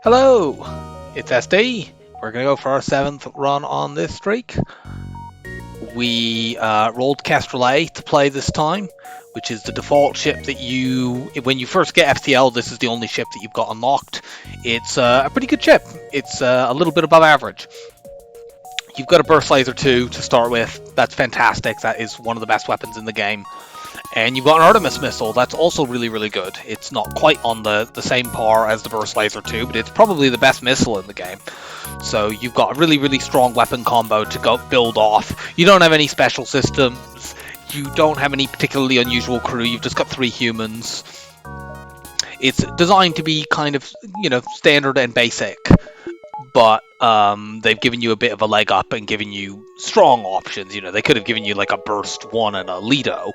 Hello, it's SD. We're going to go for our 7th run on this streak. We rolled Kestrel A to play this time, which is the default ship that when you first get FTL, this is the only ship that you've got unlocked. It's a pretty good ship. It's a little bit above average. You've got a burst laser 2 to start with. That's fantastic. That is one of the best weapons in the game. And you've got an Artemis missile. That's also really, really good. It's not quite on the same par as the burst laser 2, but it's probably the best missile in the game. So you've got a really, really strong weapon combo to go build off. You don't have any special systems. You don't have any particularly unusual crew. You've just got 3 humans. It's designed to be kind of, standard and basic. But they've given you a bit of a leg up and given you strong options. They could have given you like a burst 1 and a Lido,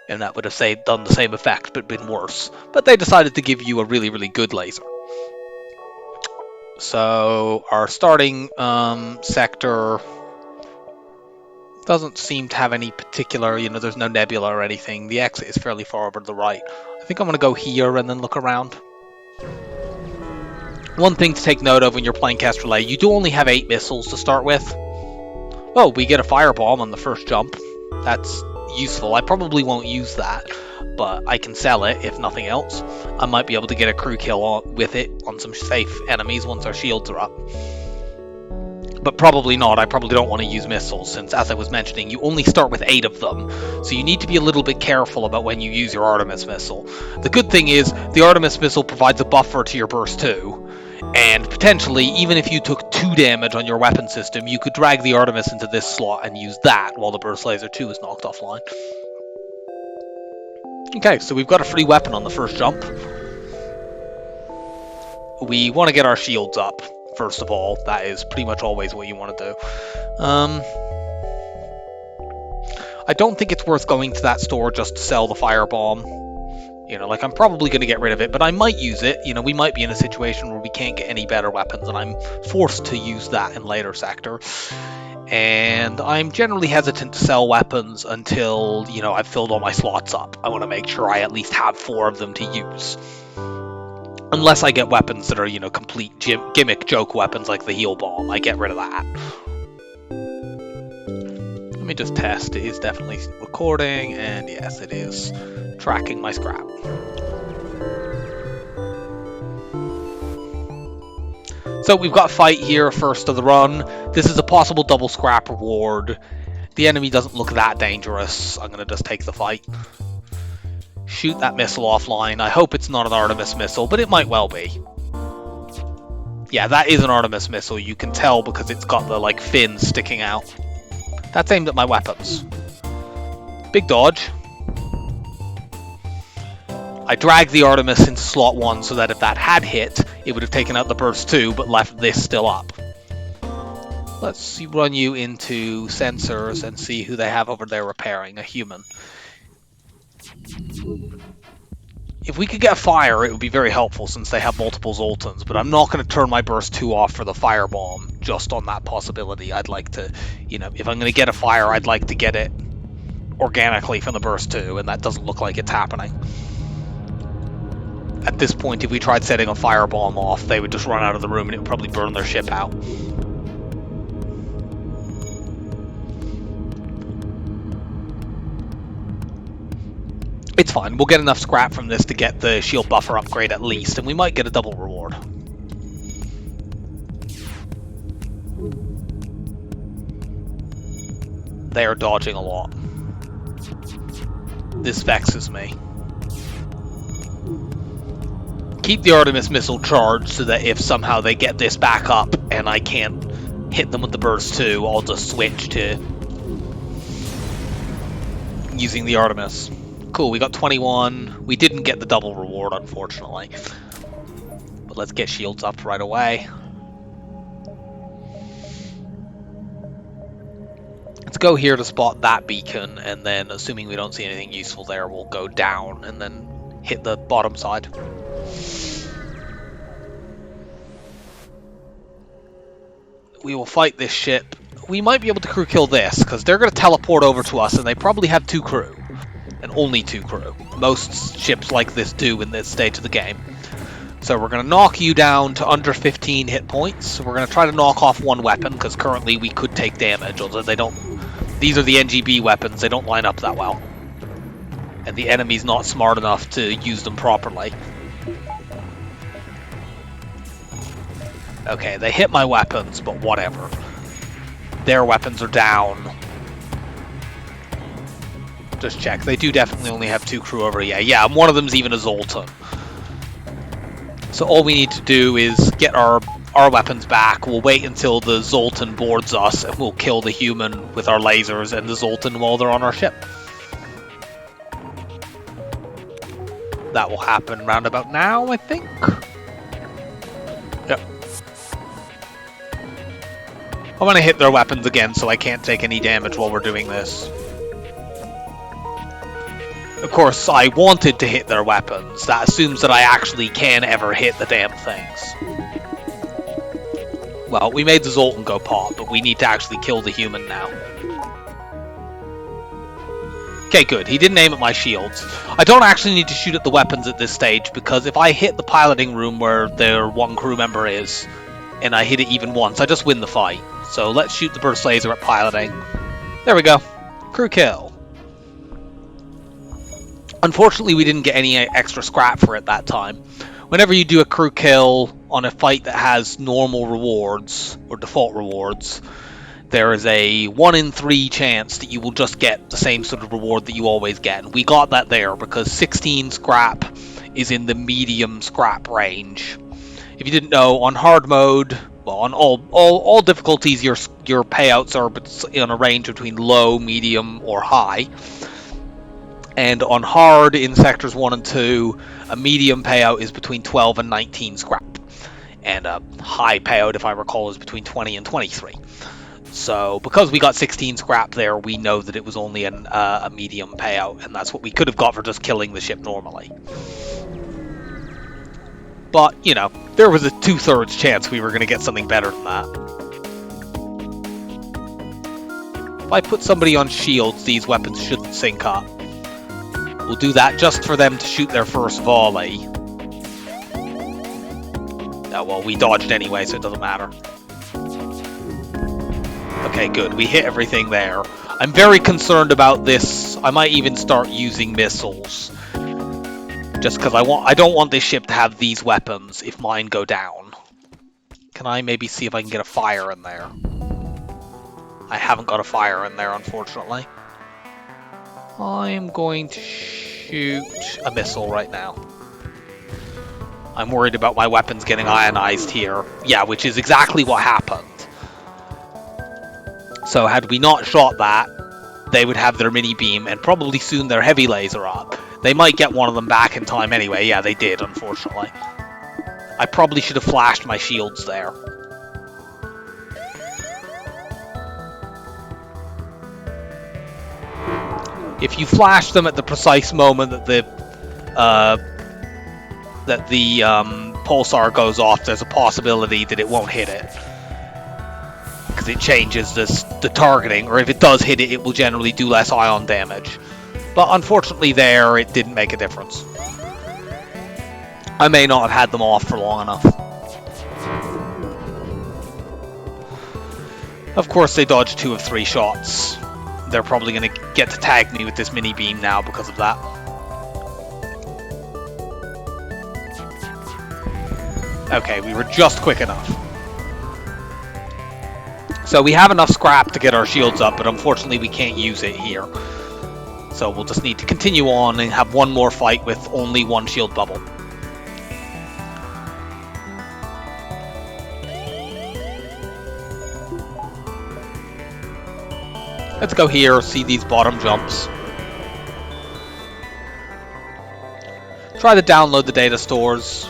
and that would have done the same effect but been worse. But they decided to give you a really, really good laser. So our starting sector doesn't seem to have any particular, there's no nebula or anything. The exit is fairly far over to the right. I think I'm going to go here and then look around. One thing to take note of when you're playing Kestrel A, you do only have 8 missiles to start with. Oh, we get a firebomb on the first jump. That's useful. I probably won't use that, but I can sell it if nothing else. I might be able to get a crew kill with it on some safe enemies once our shields are up. But probably not. I probably don't want to use missiles since, as I was mentioning, you only start with 8 of them. So you need to be a little bit careful about when you use your Artemis missile. The good thing is the Artemis missile provides a buffer to your burst 2. And potentially, even if you took 2 damage on your weapon system, you could drag the Artemis into this slot and use that while the burst laser 2 is knocked offline. Okay, so we've got a free weapon on the first jump. We want to get our shields up, first of all. That is pretty much always what you want to do. I don't think it's worth going to that store just to sell the firebomb. I'm probably going to get rid of it, but I might use it. We might be in a situation where we can't get any better weapons, and I'm forced to use that in later sector. And I'm generally hesitant to sell weapons until, I've filled all my slots up. I want to make sure I at least have 4 of them to use. Unless I get weapons that are, complete gimmick joke weapons like the heal bomb, I get rid of that. Let me just test. It is definitely recording, and yes, it is tracking my scrap. So we've got a fight here, first of the run. This is a possible double scrap reward. The enemy doesn't look that dangerous. I'm going to just take the fight. Shoot that missile offline. I hope it's not an Artemis missile, but it might well be. Yeah, that is an Artemis missile. You can tell because it's got the, fins sticking out. That's aimed at my weapons. Big dodge. I dragged the Artemis into slot 1 so that if that had hit, it would have taken out the burst 2, but left this still up. Let's run you into sensors and see who they have over there repairing. A human. If we could get a fire, it would be very helpful since they have multiple Zoltans, but I'm not going to turn my burst 2 off for the firebomb just on that possibility. I'd like to, if I'm going to get a fire, I'd like to get it organically from the burst 2, and that doesn't look like it's happening. At this point, if we tried setting a firebomb off, they would just run out of the room and it would probably burn their ship out. It's fine, we'll get enough scrap from this to get the shield buffer upgrade at least, and we might get a double reward. They are dodging a lot. This vexes me. Keep the Artemis missile charged so that if somehow they get this back up and I can't hit them with the burst 2, I'll just switch to using the Artemis. Cool, we got 21. We didn't get the double reward, unfortunately. But let's get shields up right away. Let's go here to spot that beacon, and then, assuming we don't see anything useful there, we'll go down and then hit the bottom side. We will fight this ship. We might be able to crew kill this, because they're going to teleport over to us, and they probably have 2 crew. And only 2 crew. Most ships like this do in this stage of the game. So we're going to knock you down to under 15 hit points. So we're going to try to knock off one weapon, because currently we could take damage, although they don't... These are the NGB weapons, they don't line up that well. And the enemy's not smart enough to use them properly. Okay, they hit my weapons, but whatever. Their weapons are down. Just check. They do definitely only have 2 crew over here. Yeah, and one of them's even a Zoltan. So all we need to do is get our weapons back. We'll wait until the Zoltan boards us, and we'll kill the human with our lasers and the Zoltan while they're on our ship. That will happen round about now, I think. Yep. I'm going to hit their weapons again, so I can't take any damage while we're doing this. Of course, I wanted to hit their weapons. That assumes that I actually can ever hit the damn things. Well, we made the Zoltan go pop, but we need to actually kill the human now. Okay, good. He didn't aim at my shields. I don't actually need to shoot at the weapons at this stage, because if I hit the piloting room where their one crew member is, and I hit it even once, I just win the fight. So let's shoot the burst laser at piloting. There we go. Crew kill. Unfortunately, we didn't get any extra scrap for it that time. Whenever you do a crew kill on a fight that has normal rewards, or default rewards, there is a 1 in 3 chance that you will just get the same sort of reward that you always get. And we got that there, because 16 scrap is in the medium scrap range. If you didn't know, on hard mode, well, on all difficulties, your payouts are in a range between low, medium, or high. And on hard, in sectors 1 and 2, a medium payout is between 12 and 19 scrap. And a high payout, if I recall, is between 20 and 23. So, because we got 16 scrap there, we know that it was only a medium payout, and that's what we could have got for just killing the ship normally. But, you know, there was a 2/3 chance we were going to get something better than that. If I put somebody on shields, these weapons shouldn't sync up. We'll do that just for them to shoot their first volley. Oh, well, we dodged anyway, so it doesn't matter. Okay, good. We hit everything there. I'm very concerned about this. I might even start using missiles. Just because I don't want this ship to have these weapons if mine go down. Can I maybe see if I can get a fire in there? I haven't got a fire in there, unfortunately. I'm going to shoot a missile right now. I'm worried about my weapons getting ionized here. Yeah, which is exactly what happened. So had we not shot that, they would have their mini beam and probably soon their heavy laser up. They might get one of them back in time anyway. Yeah, they did, unfortunately. I probably should have flashed my shields there. If you flash them at the precise moment that the pulsar goes off, there's a possibility that it won't hit it. Because it changes the targeting, or if it does hit it, it will generally do less ion damage. But unfortunately there, it didn't make a difference. I may not have had them off for long enough. Of course, they dodged 2 of 3 shots. They're probably going to get to tag me with this mini beam now because of that. Okay, we were just quick enough. So we have enough scrap to get our shields up, but unfortunately we can't use it here. So we'll just need to continue on and have one more fight with only 1 shield bubble. Let's go here, see these bottom jumps. Try to download the data stores.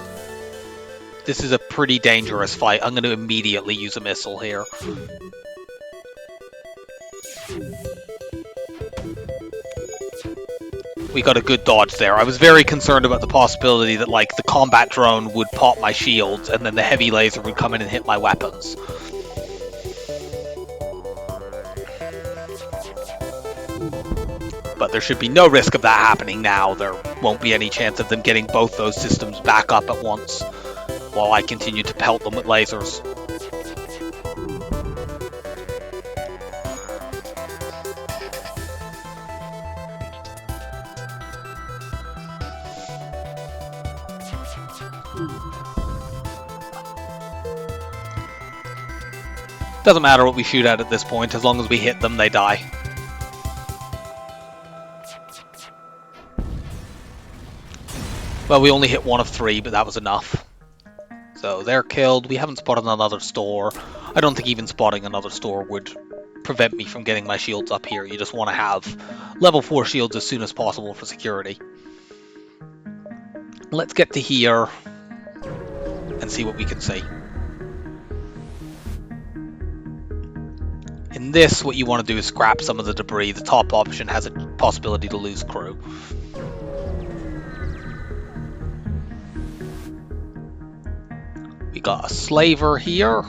This is a pretty dangerous fight. I'm going to immediately use a missile here. We got a good dodge there. I was very concerned about the possibility that, like, the combat drone would pop my shields and then the heavy laser would come in and hit my weapons. But there should be no risk of that happening now. There won't be any chance of them getting both those systems back up at once. while I continue to pelt them with lasers. Doesn't matter what we shoot at this point, as long as we hit them, they die. Well, we only hit 1 of 3, but that was enough. So they're killed. We haven't spotted another store. I don't think even spotting another store would prevent me from getting my shields up here. You just want to have level 4 shields as soon as possible for security. Let's get to here and see what we can see. In this, what you want to do is scrap some of the debris. The top option has a possibility to lose crew. We got a slaver here.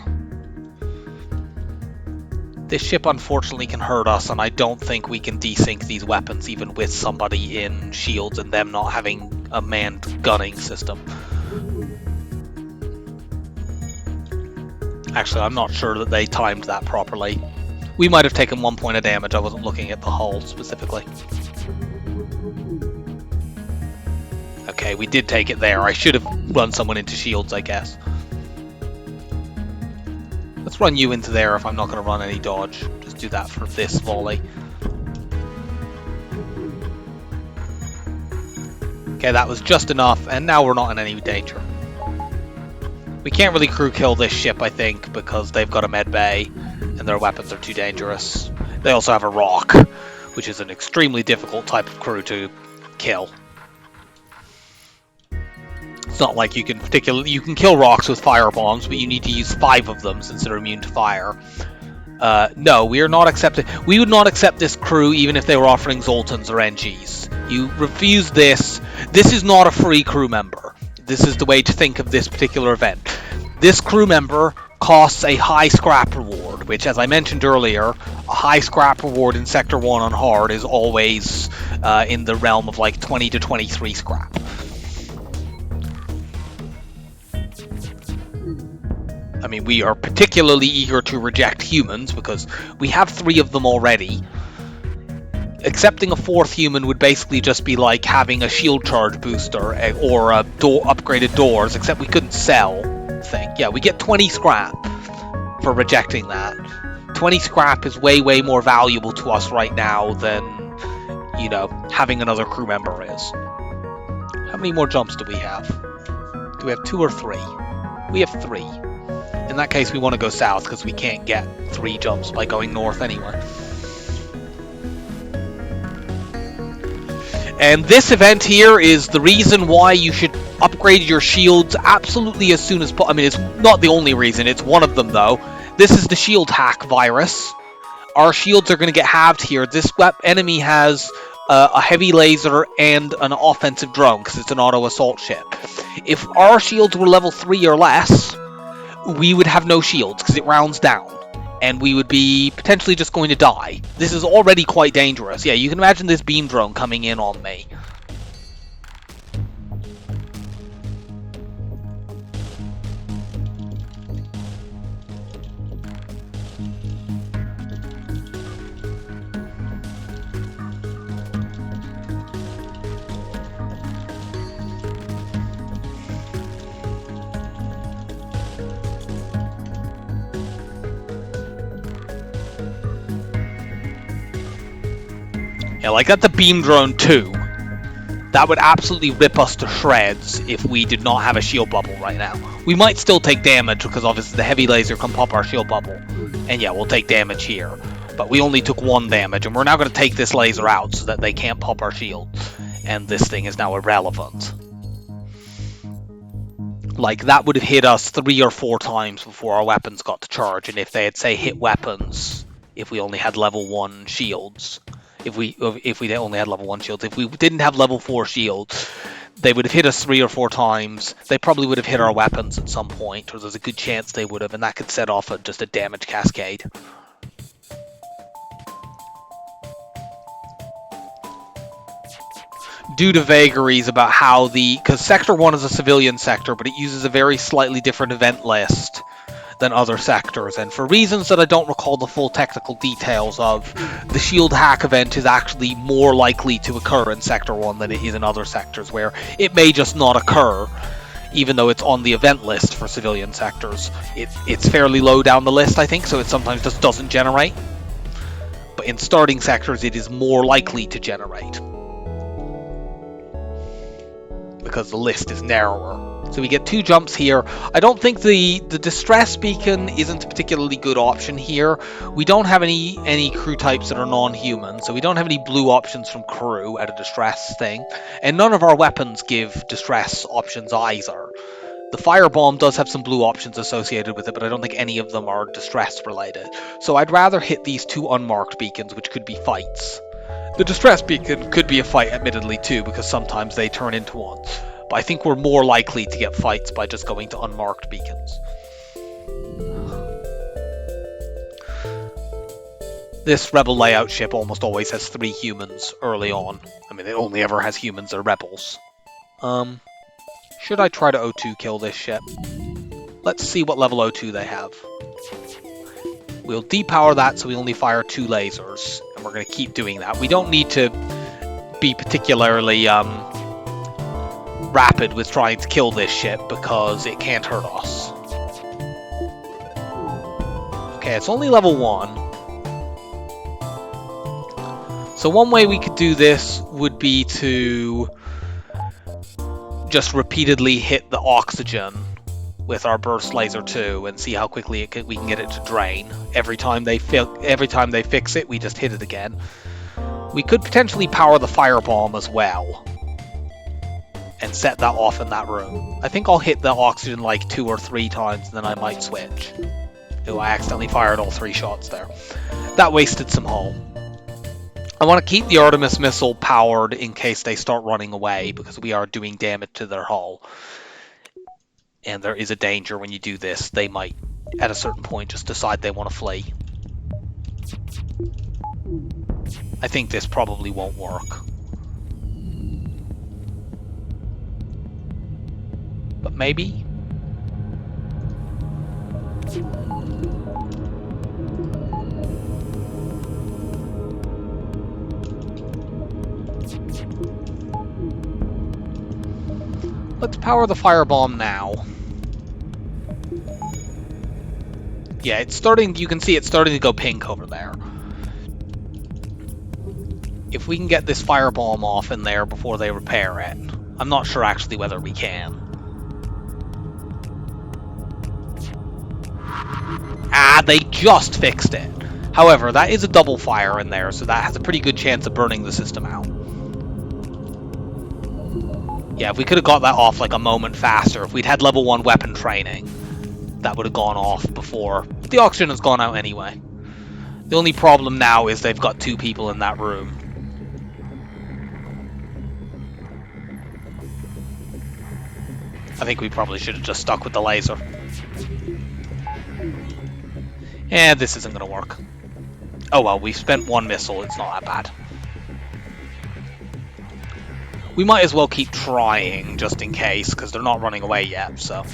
This ship unfortunately can hurt us, and I don't think we can desync these weapons even with somebody in shields and them not having a manned gunning system. Actually, I'm not sure that they timed that properly. We might have taken 1 point of damage. I wasn't looking at the hull specifically. Okay, we did take it there. I should have run someone into shields, I guess. Let's run you into there if I'm not going to run any dodge. Just do that for this volley. Okay, that was just enough, and now we're not in any danger. We can't really crew kill this ship, I think, because they've got a med bay, and their weapons are too dangerous. They also have a rock, which is an extremely difficult type of crew to kill. It's not like you can kill rocks with fire bombs, but you need to use 5 of them since they're immune to fire. No, we are not accepting. We would not accept this crew even if they were offering Zoltans or NGs. You refuse this. This is not a free crew member. This is the way to think of this particular event. This crew member costs a high scrap reward, which, as I mentioned earlier, a high scrap reward in Sector 1 on hard is always in the realm of like 20 to 23 scrap. I mean, we are particularly eager to reject humans because we have 3 of them already. Accepting a 4th human would basically just be like having a shield charge booster or upgraded doors, except we couldn't sell thing. Yeah, we get 20 scrap for rejecting that. 20 scrap is way, way more valuable to us right now than, you know, having another crew member is. How many more jumps do we have? Do we have 2 or 3? We have 3. In that case, we want to go south because we can't get 3 jumps by going north anyway. And this event here is the reason why you should upgrade your shields absolutely as soon as possible. I mean, it's not the only reason, it's one of them though. This is the shield hack virus. Our shields are going to get halved here. This enemy has a heavy laser and an offensive drone because it's an auto assault ship. If our shields were level 3 or less, we would have no shields because it rounds down. And we would be potentially just going to die. This is already quite dangerous. Yeah, you can imagine this beam drone coming in on me. Yeah, like that's a beam drone too. That would absolutely rip us to shreds if we did not have a shield bubble right now. We might still take damage because obviously the heavy laser can pop our shield bubble. And yeah, we'll take damage here. But we only took 1 damage, and we're now going to take this laser out so that they can't pop our shield. And this thing is now irrelevant. Like, that would have hit us 3 or 4 times before our weapons got to charge. And if they had, say, hit weapons, if we only had level 1 shields... If we only had level 1 shields, if we didn't have level 4 shields, they would have hit us 3 or 4 times. They probably would have hit our weapons at some point, or there's a good chance they would have, and that could set off just a damage cascade. due to vagaries about how because Sector 1 is a civilian sector, but it uses a very slightly different event list than other sectors, and for reasons that I don't recall the full technical details of, the shield hack event is actually more likely to occur in Sector 1 than it is in other sectors, where it may just not occur, even though it's on the event list for civilian sectors. It's fairly low down the list, I think, so it sometimes just doesn't generate. But in starting sectors, it is more likely to generate, because the list is narrower. So we get 2 jumps here. I don't think the distress beacon isn't a particularly good option here. We don't have any crew types that are non-human, so we don't have any blue options from crew at a distress thing, and none of our weapons give distress options either. The firebomb does have some blue options associated with it, but I don't think any of them are distress related. So I'd rather hit these 2 unmarked beacons, which could be fights. The distress beacon could be a fight, admittedly, too, because sometimes they turn into one. But I think we're more likely to get fights by just going to unmarked beacons. This rebel layout ship almost always has 3 humans early on. I mean, it only ever has humans that are rebels. Should I try to O2 kill this ship? Let's see what level O2 they have. We'll depower that so we only fire 2 lasers, and we're going to keep doing that. We don't need to be particularly rapid with trying to kill this ship because it can't hurt us. Okay, it's only level 1. So one way we could do this would be to just repeatedly hit the oxygen with our burst laser 2 and see how quickly we can get it to drain. Every time they fix it, we just hit it again. We could potentially power the firebomb as well and set that off in that room. I think I'll hit the oxygen like 2 or 3 times, and then I might switch. Oh, I accidentally fired all 3 shots there. That wasted some hull. I want to keep the Artemis missile powered in case they start running away, because we are doing damage to their hull. And there is a danger when you do this. They might, at a certain point, just decide they want to flee. I think this probably won't work. But maybe? Let's power the firebomb now. Yeah, it's starting, you can see it's starting to go pink over there. If we can get this firebomb off in there before they repair it. I'm not sure actually whether we can. Ah, they just fixed it. However, that is a double fire in there, so that has a pretty good chance of burning the system out. Yeah, if we could have got that off like a moment faster, if we'd had level 1 weapon training, that would have gone off before. But the oxygen has gone out anyway. The only problem now is they've got 2 people in that room. I think we probably should have just stuck with the laser. And this isn't going to work. Oh well, we've spent 1 missile, it's not that bad. We might as well keep trying, just in case, because they're not running away yet, so...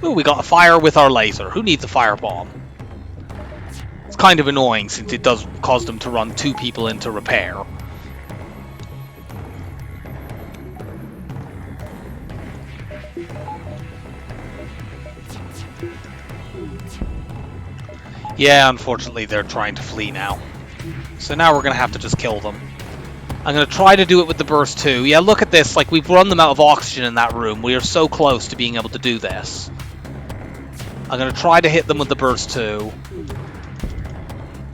Ooh, we got a fire with our laser. Who needs a firebomb? It's kind of annoying, since it does cause them to run 2 people into repair. Yeah, unfortunately they're trying to flee now. So now we're going to have to just kill them. I'm going to try to do it with the burst 2. Yeah, look at this. Like, we've run them out of oxygen in that room. We are so close to being able to do this. I'm going to try to hit them with the burst 2.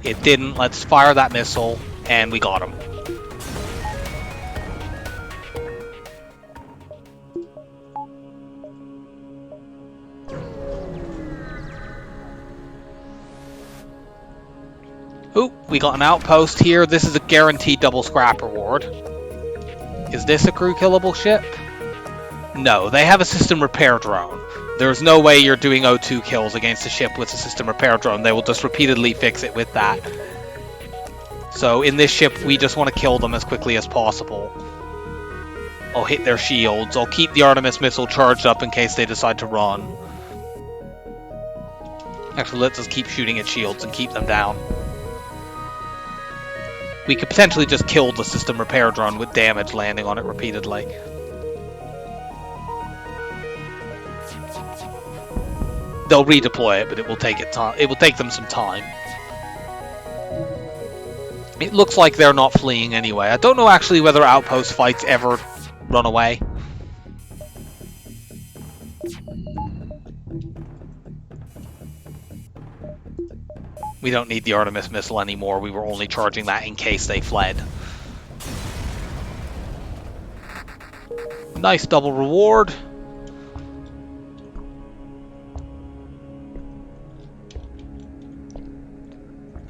It didn't. Let's fire that missile. And we got him. Ooh, we got an outpost here. This is a guaranteed double scrap reward. Is this a crew killable ship? No, they have a system repair drone. There's no way you're doing O2 kills against a ship with a system repair drone. They will just repeatedly fix it with that. So in this ship, we just want to kill them as quickly as possible. I'll hit their shields. I'll keep the Artemis missile charged up in case they decide to run. Actually, let's just keep shooting at shields and keep them down. We could potentially just kill the system repair drone with damage landing on it repeatedly. They'll redeploy it, but it will take them some time. It looks like they're not fleeing anyway. I don't know actually whether outpost fights ever run away. We don't need the Artemis missile anymore. We were only charging that in case they fled. Nice double reward.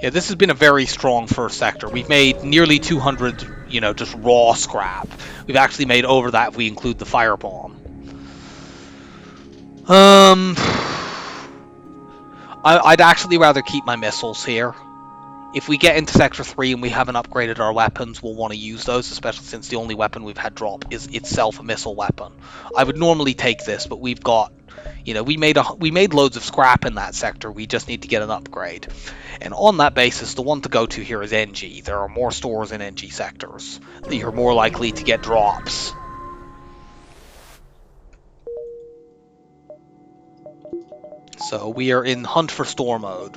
Yeah, this has been a very strong first sector. We've made nearly 200, just raw scrap. We've actually made over that if we include the firebomb. I'd actually rather keep my missiles here. If we get into Sector 3 and we haven't upgraded our weapons, we'll want to use those, especially since the only weapon we've had drop is itself a missile weapon. I would normally take this, but we've got, we made loads of scrap in that sector. We just need to get an upgrade. And on that basis, the one to go to here is NG. There are more stores in NG sectors. You're more likely to get drops. So we are in hunt for store mode.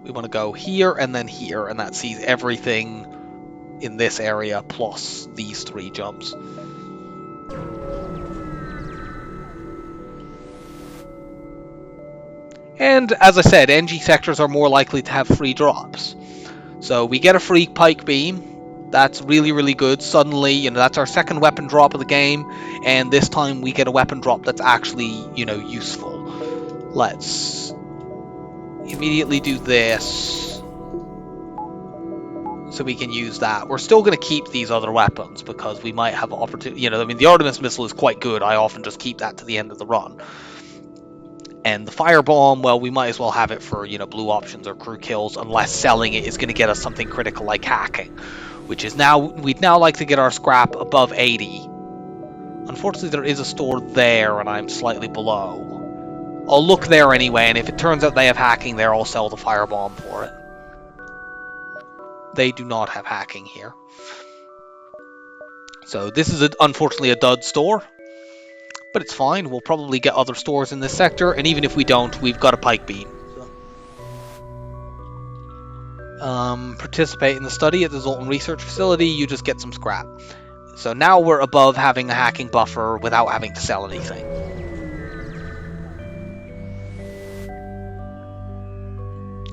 We want to go here, and that sees everything in this area plus these 3 jumps. And as I said, NG sectors are more likely to have free drops. So we get a free pike beam. That's really, really good. Suddenly, that's our second weapon drop of the game, and this time we get a weapon drop that's actually, useful. Let's immediately do this so we can use that. We're still going to keep these other weapons because we might have opportunity. The Artemis missile is quite good. I often just keep that to the end of the run. And the firebomb, well, we might as well have it for, blue options or crew kills, unless selling it is going to get us something critical like hacking, which is we'd now like to get our scrap above 80. Unfortunately, there is a store there, and I'm slightly below. I'll look there anyway, and if it turns out they have hacking there, I'll sell the firebomb for it. They do not have hacking here. So this is unfortunately a dud store. But it's fine, we'll probably get other stores in this sector, and even if we don't, we've got a pike beam. Participate in the study at the Zoltan Research Facility, you just get some scrap. So now we're above having a hacking buffer without having to sell anything.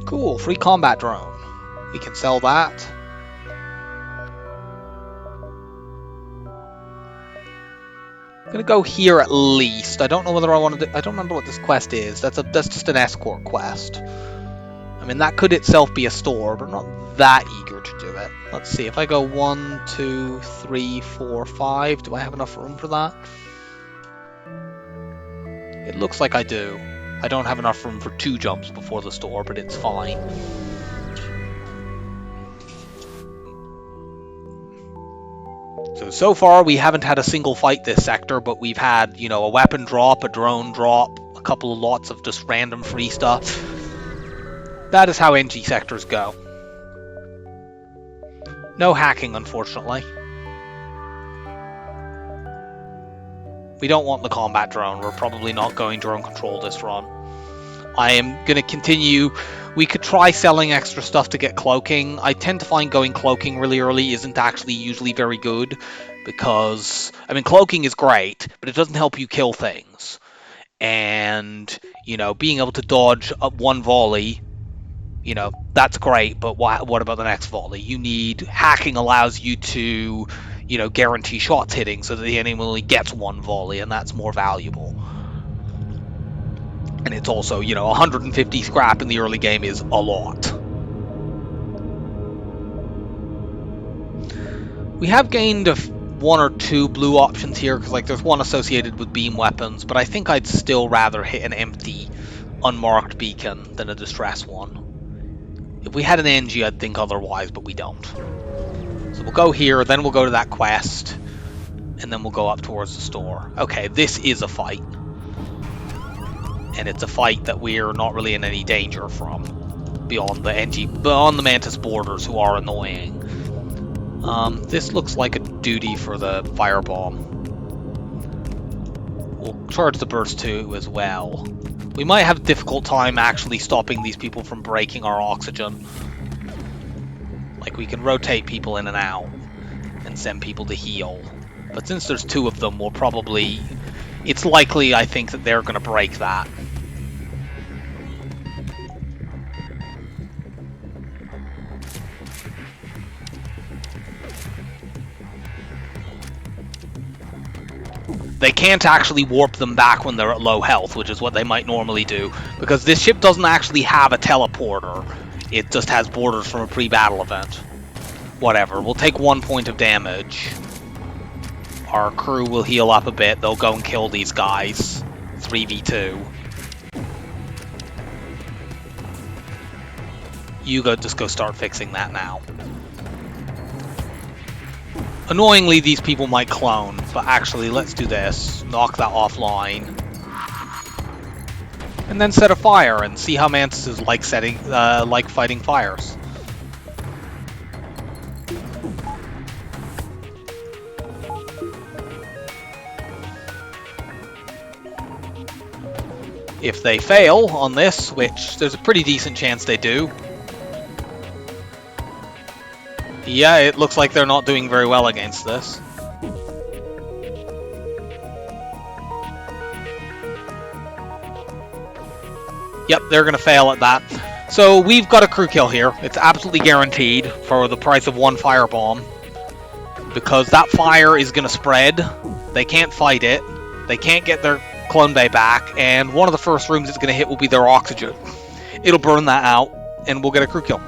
Cool, free combat drone. We can sell that. I'm gonna go here at least. I don't know whether I want to do... I don't remember what this quest is. That's just an escort quest. I mean, that could itself be a store, but I'm not that eager to do it. Let's see, if I go 1, 2, 3, 4, 5, do I have enough room for that? It looks like I do. I don't have enough room for 2 jumps before the store, but it's fine. So far we haven't had a single fight this sector, but we've had, a weapon drop, a drone drop, a couple of lots of just random free stuff. That is how NG sectors go. No hacking, unfortunately. We don't want the combat drone. We're probably not going drone control this run. I am going to continue. We could try selling extra stuff to get cloaking. I tend to find going cloaking really early isn't actually usually very good because, cloaking is great, but it doesn't help you kill things. And, being able to dodge one volley, that's great, but what about the next volley? You need... Hacking allows you to, guarantee shots hitting so that the enemy only gets one volley, and that's more valuable. And it's also, 150 scrap in the early game is a lot. We have gained 1 or 2 blue options here, because there's one associated with beam weapons, but I think I'd still rather hit an empty, unmarked beacon than a distress one. If we had an NG, I'd think otherwise, but we don't. So we'll go here, then we'll go to that quest, and then we'll go up towards the store. Okay, this is a fight. And it's a fight that we're not really in any danger from, beyond the Mantis boarders, who are annoying. This looks like a duty for the firebomb. We'll charge the burst 2 as well. We might have a difficult time actually stopping these people from breaking our oxygen. Like, we can rotate people in and out and send people to heal. But since there's 2 of them, we'll probably... It's likely, I think, that they're going to break that. They can't actually warp them back when they're at low health, which is what they might normally do, because this ship doesn't actually have a teleporter. It just has boarders from a pre-battle event. Whatever, we'll take 1 point of damage. Our crew will heal up a bit, they'll go and kill these guys. 3v2. You just go start fixing that now. Annoyingly, these people might clone, but actually, let's do this. Knock that offline. And then set a fire and see how Mantises like fighting fires. If they fail on this, which there's a pretty decent chance they do, yeah, it looks like they're not doing very well against this. Yep, they're going to fail at that. So we've got a crew kill here. It's absolutely guaranteed for the price of 1 firebomb. Because that fire is going to spread. They can't fight it. They can't get their clone bay back. And one of the first rooms it's going to hit will be their oxygen. It'll burn that out, and we'll get a crew kill.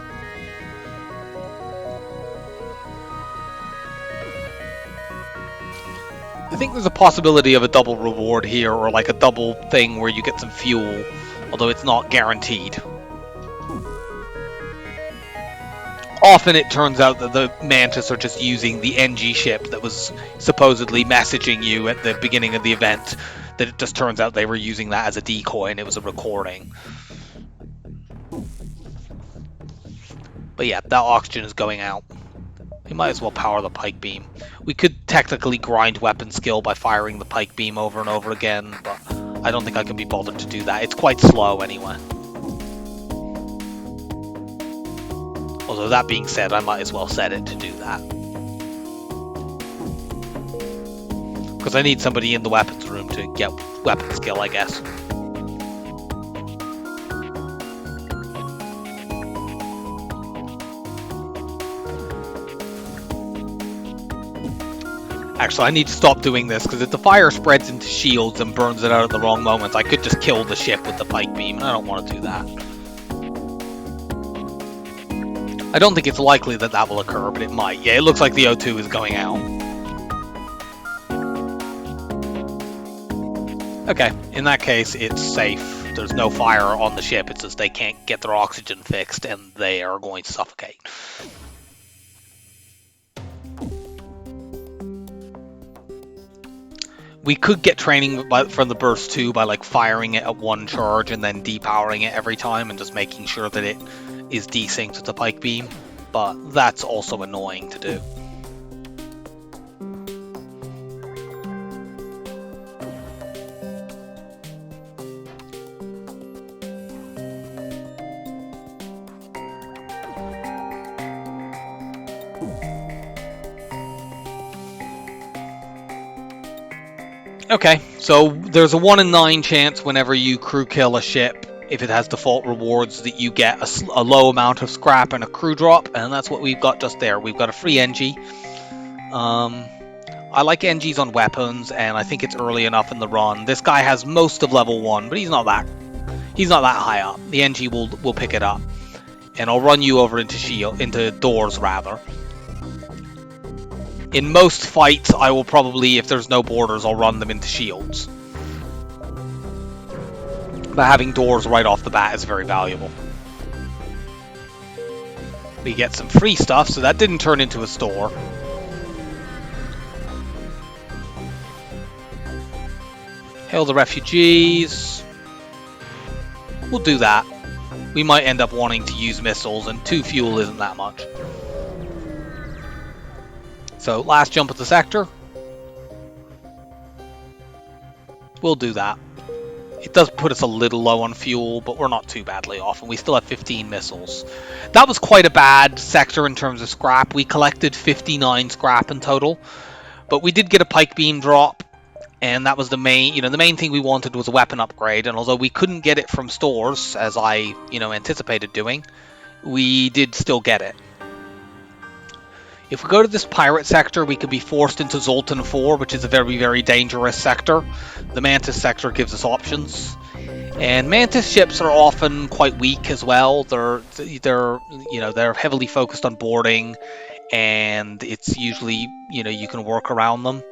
I think there's a possibility of a double reward here, or like a double thing where you get some fuel, although it's not guaranteed. Often it turns out that the Mantis are just using the NG ship that was supposedly messaging you at the beginning of the event, that it just turns out they were using that as a decoy and it was a recording. But yeah, that oxygen is going out. We might as well power the pike beam. We could technically grind weapon skill by firing the pike beam over and over again, but I don't think I can be bothered to do that. It's quite slow anyway. Although that being said, I might as well set it to do that. Because I need somebody in the weapons room to get weapon skill, I guess. Actually, I need to stop doing this, because if the fire spreads into shields and burns it out at the wrong moments, I could just kill the ship with the pike beam, and I don't want to do that. I don't think it's likely that that will occur, but it might. Yeah, it looks like the O2 is going out. Okay, in that case, it's safe. There's no fire on the ship, it's just they can't get their oxygen fixed, and they are going to suffocate. We could get training from the burst 2 by like firing it at 1 charge and then depowering it every time and just making sure that it is desynced with the pike beam, but that's also annoying to do. Okay, so there's a 1 in 9 chance whenever you crew kill a ship, if it has default rewards, that you get a low amount of scrap and a crew drop, and that's what we've got just there. We've got a free NG. I like NGs on weapons, and I think it's early enough in the run. This guy has most of level 1, but he's not that high up. The NG will pick it up, and I'll run you over into doors rather. In most fights, I will probably, if there's no borders, I'll run them into shields. But having doors right off the bat is very valuable. We get some free stuff, so that didn't turn into a store. Hail the refugees. We'll do that. We might end up wanting to use missiles, and 2 fuel isn't that much. So, last jump at the sector. We'll do that. It does put us a little low on fuel, but we're not too badly off, and we still have 15 missiles. That was quite a bad sector in terms of scrap. We collected 59 scrap in total, but we did get a pike beam drop, and that was the main, the main thing we wanted was a weapon upgrade, and although we couldn't get it from stores, as I, anticipated doing, we did still get it. If we go to this pirate sector, we could be forced into Zoltan 4, which is a very, very dangerous sector. The Mantis sector gives us options. And Mantis ships are often quite weak as well. They're heavily focused on boarding, and it's usually, you can work around them.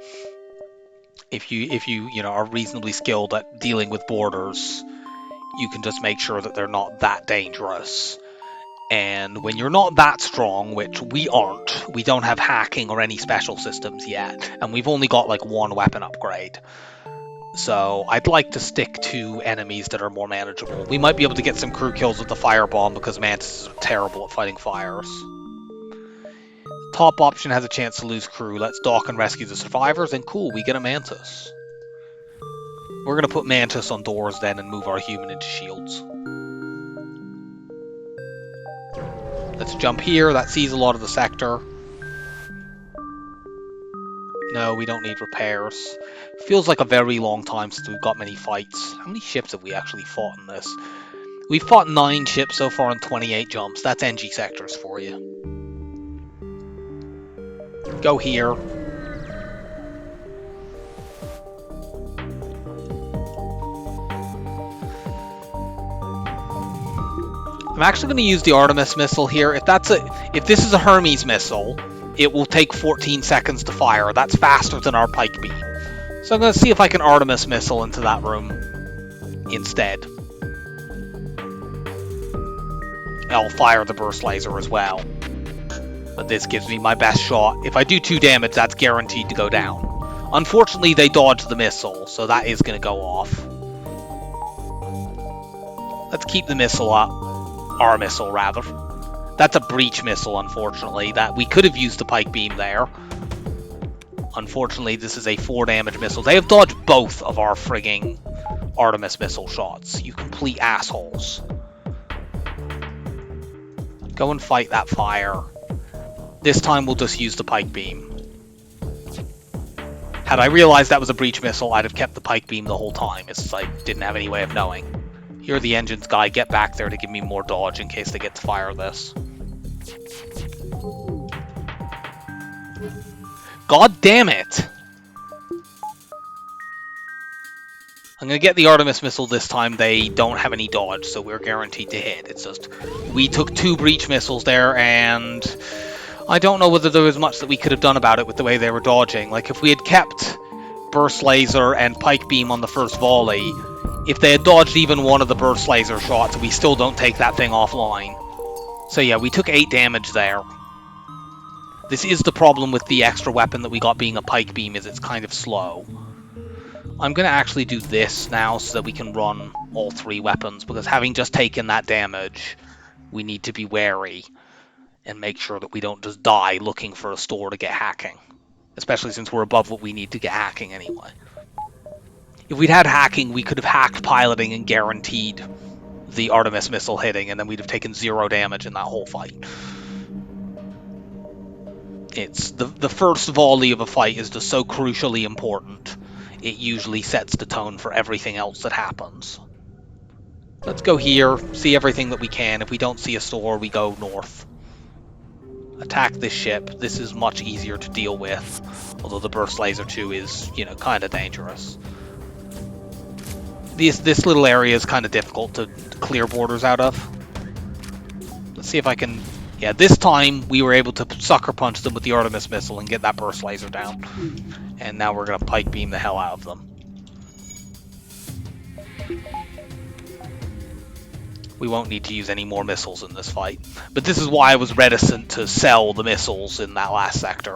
If you are reasonably skilled at dealing with boarders, you can just make sure that they're not that dangerous. And when you're not that strong, which we aren't, we don't have hacking or any special systems yet, and we've only got like 1 weapon upgrade. So I'd like to stick to enemies that are more manageable. We might be able to get some crew kills with the firebomb because Mantis is terrible at fighting fires. Top option has a chance to lose crew. Let's dock and rescue the survivors, and cool, we get a Mantis. We're going to put Mantis on doors then and move our human into shields. Let's jump here. That sees a lot of the sector. No, we don't need repairs. Feels like a very long time since we've got many fights. How many ships have we actually fought in this? We've fought 9 ships so far in 28 jumps. That's NG sectors for you. Go here. I'm actually going to use the Artemis missile here. If this is a Hermes missile, it will take 14 seconds to fire. That's faster than our pike beam. So I'm going to see if I can Artemis missile into that room instead. I'll fire the burst laser as well. But this gives me my best shot. If I do 2 damage, that's guaranteed to go down. Unfortunately, they dodged the missile, so that is going to go off. Let's keep the missile up. Our missile, rather. That's a breach missile, unfortunately. That we could have used the pike beam there. Unfortunately, this is a 4 damage missile. They have dodged both of our frigging Artemis missile shots. You complete assholes. Go and fight that fire. This time we'll just use the pike beam. Had I realized that was a breach missile, I'd have kept the pike beam the whole time. It's like, didn't have any way of knowing. You're the engines guy, get back there to give me more dodge in case they get to fire this. God damn it! I'm gonna get the Artemis missile this time. They don't have any dodge, so we're guaranteed to hit. It's just, we took 2 breach missiles there, and I don't know whether there was much that we could have done about it with the way they were dodging. Like, if we had kept burst laser and pike beam on the first volley, if they had dodged even one of the burst laser shots, we still don't take that thing offline. So yeah, we took 8 damage there. This is the problem with the extra weapon that we got being a pike beam, is it's kind of slow. I'm going to actually do this now so that we can run all 3 weapons, because having just taken that damage, we need to be wary and make sure that we don't just die looking for a store to get hacking. Especially since we're above what we need to get hacking anyway. If we'd had hacking, we could have hacked piloting and guaranteed the Artemis missile hitting, and then we'd have taken 0 damage in that whole fight. It's the first volley of a fight is just so crucially important. It usually sets the tone for everything else that happens. Let's go here, see everything that we can. If we don't see a store, we go north. Attack this ship. This is much easier to deal with, although the burst laser 2 is, kind of dangerous. This little area is kind of difficult to clear borders out of. Let's see if I can... Yeah, this time we were able to sucker punch them with the Artemis missile and get that burst laser down. And now we're going to pike beam the hell out of them. We won't need to use any more missiles in this fight. But this is why I was reticent to sell the missiles in that last sector.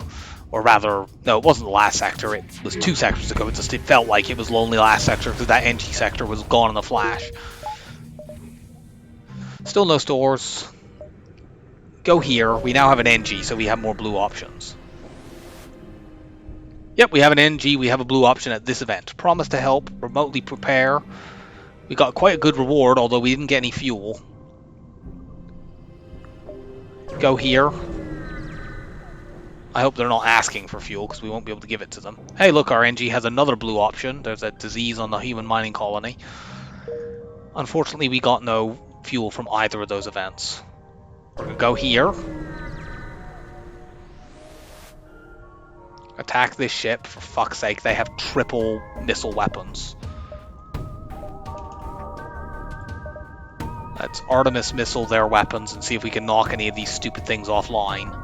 Or rather, no, it wasn't the last sector, it was 2 sectors ago. It just felt like it was the only last sector because that NG sector was gone in a flash. Still no stores. Go here. We now have an NG, so we have more blue options. Yep, we have an NG, we have a blue option at this event. Promise to help, remotely prepare. We got quite a good reward, although we didn't get any fuel. Go here. I hope they're not asking for fuel, because we won't be able to give it to them. Hey, look, our NG has another blue option. There's a disease on the human mining colony. Unfortunately, we got no fuel from either of those events. We're going to go here. Attack this ship, for fuck's sake. They have triple missile weapons. Let's Artemis missile their weapons and see if we can knock any of these stupid things offline.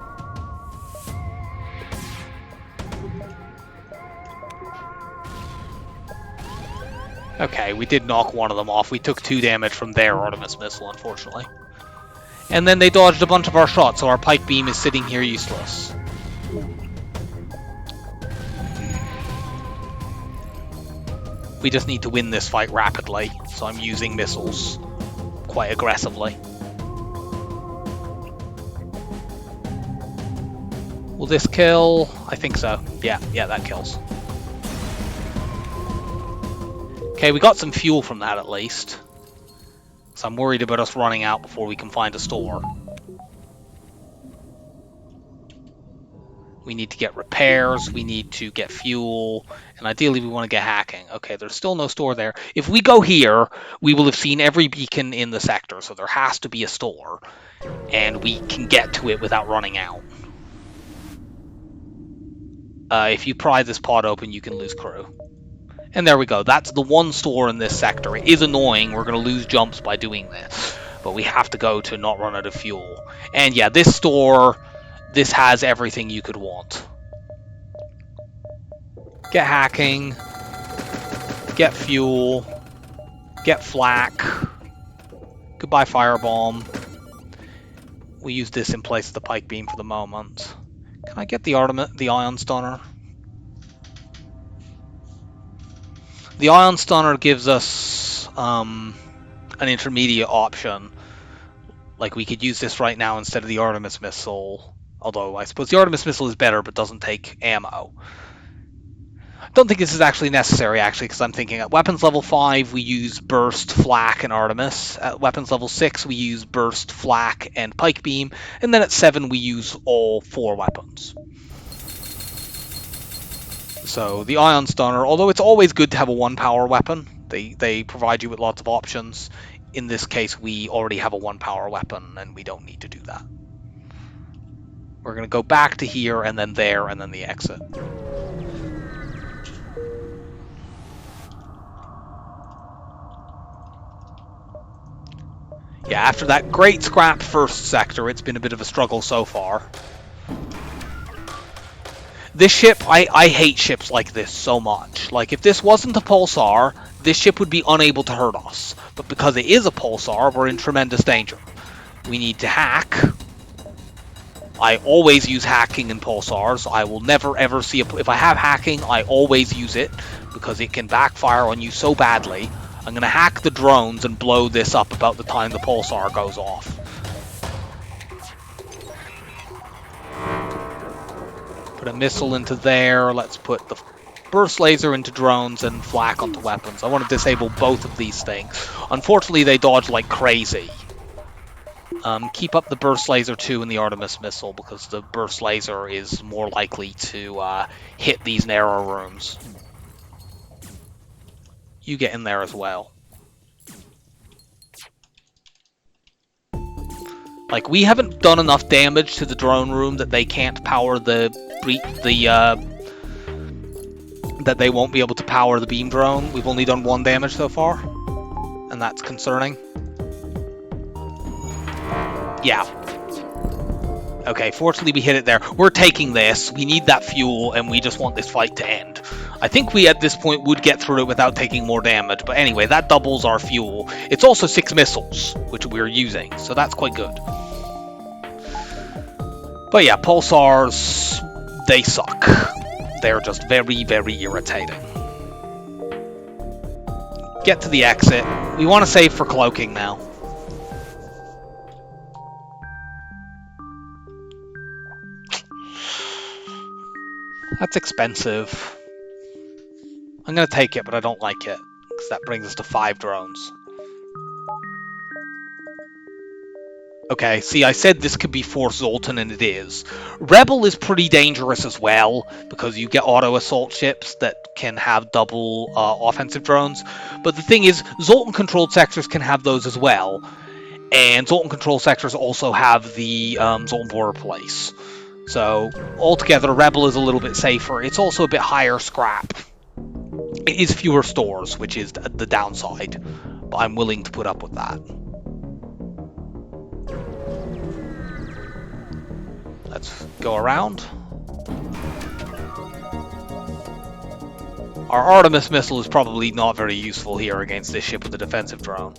Okay, we did knock one of them off. We took 2 damage from their Artemis missile, unfortunately. And then they dodged a bunch of our shots, so our pike beam is sitting here useless. We just need to win this fight rapidly, so I'm using missiles quite aggressively. Will this kill? I think so. Yeah, that kills. Okay, we got some fuel from that at least. So I'm worried about us running out before we can find a store. We need to get repairs, we need to get fuel, and ideally we want to get hacking. Okay, there's still no store there. If we go here, we will have seen every beacon in the sector, so there has to be a store, and we can get to it without running out. If you pry this pod open, you can lose crew. And there we go, that's the one store in this sector. It is annoying, we're going to lose jumps by doing this, but we have to go to not run out of fuel. And yeah, this store... This has everything you could want. Get hacking. Get fuel. Get flak. Goodbye firebomb. We use this in place of the pike beam for the moment. Can I get the ion stunner? The ion stunner gives us an intermediate option. Like we could use this right now instead of the Artemis missile. Although, I suppose the Artemis missile is better, but doesn't take ammo. I don't think this is actually necessary, because I'm thinking at weapons level 5, we use burst, flak, and Artemis. At weapons level 6, we use burst, flak, and pike beam. And then at 7, we use all 4 weapons. So, the ion stunner, although it's always good to have a 1-power weapon, they provide you with lots of options. In this case, we already have a 1-power weapon, and we don't need to do that. We're going to go back to here, and then there, and then the exit. Yeah, after that great scrap first sector, it's been a bit of a struggle so far. This ship, I hate ships like this so much. Like, if this wasn't a pulsar, this ship would be unable to hurt us. But because it is a pulsar, we're in tremendous danger. We need to hack. I always use hacking in pulsars. I will never ever see if I have hacking, I always use it because it can backfire on you so badly. I'm going to hack the drones and blow this up about the time the pulsar goes off. Put a missile into there. Let's put the burst laser into drones and flak onto weapons. I want to disable both of these things. Unfortunately, they dodge like crazy. Keep up the burst laser too and the Artemis missile because the burst laser is more likely to hit these narrow rooms. You get in there as well. Like, we haven't done enough damage to the drone room that they can't power that they won't be able to power the beam drone. We've only done 1 damage so far, and that's concerning. Yeah. Okay, fortunately we hit it there. We're taking this. We need that fuel, and we just want this fight to end. I think we at this point would get through it without taking more damage, but anyway, that doubles our fuel. It's also 6 missiles, which we're using, so that's quite good. But yeah, pulsars, they suck. They're just very, very irritating. Get to the exit. We want to save for cloaking now. That's expensive. I'm going to take it, but I don't like it, because that brings us to 5 drones. Okay, see, I said this could be Force Zoltan, and it is. Rebel is pretty dangerous as well, because you get auto-assault ships that can have double offensive drones. But the thing is, Zoltan-controlled sectors can have those as well. And Zoltan-controlled sectors also have the Zoltan border police. So, altogether, Rebel is a little bit safer. It's also a bit higher scrap. It is fewer stores, which is the downside. But I'm willing to put up with that. Let's go around. Our Artemis missile is probably not very useful here against this ship with a defensive drone.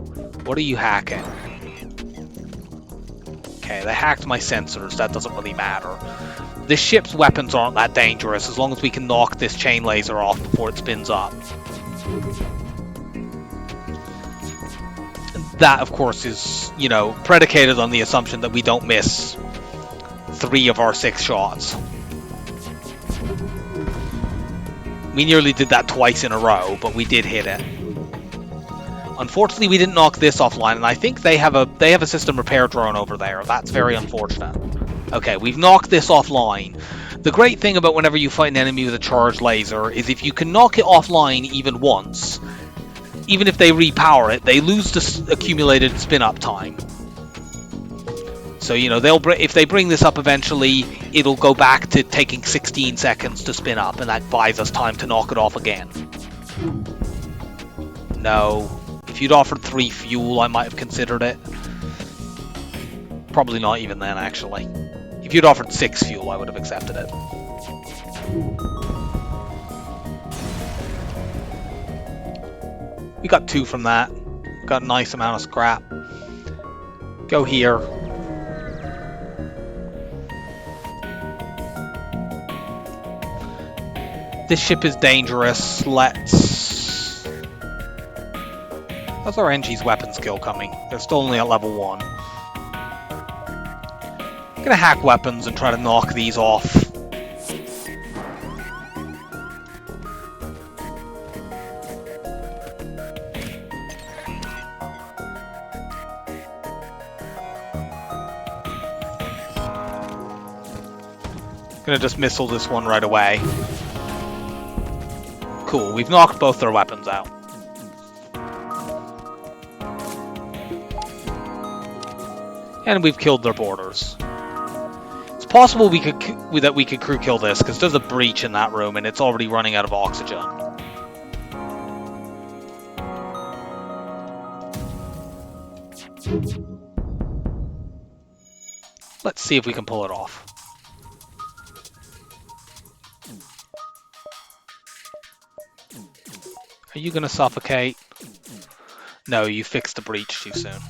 What are you hacking? Okay, they hacked my sensors. That doesn't really matter. This ship's weapons aren't that dangerous as long as we can knock this chain laser off before it spins up. That, of course, is, you know, predicated on the assumption that we don't miss 3 of our 6 shots. We nearly did that twice in a row, but we did hit it. Unfortunately, we didn't knock this offline, and I think they have a system repair drone over there. That's very unfortunate. Okay, we've knocked this offline. The great thing about whenever you fight an enemy with a charged laser is if you can knock it offline even once, even if they repower it, they lose the accumulated spin-up time. So, you know, if they bring this up eventually, it'll go back to taking 16 seconds to spin up, and that buys us time to knock it off again. No. If you'd offered 3 fuel, I might have considered it. Probably not even then, actually. If you'd offered 6 fuel, I would have accepted it. We got 2 from that. Got a nice amount of scrap. Go here. This ship is dangerous. How's our NG's weapon skill coming? They're still only at level 1. I'm gonna hack weapons and try to knock these off. Gonna just missile this one right away. Cool, we've knocked both their weapons out. And we've killed their boarders. It's possible we could crew kill this, because there's a breach in that room and it's already running out of oxygen. Let's see if we can pull it off. Are you gonna suffocate? No, you fixed the breach too soon.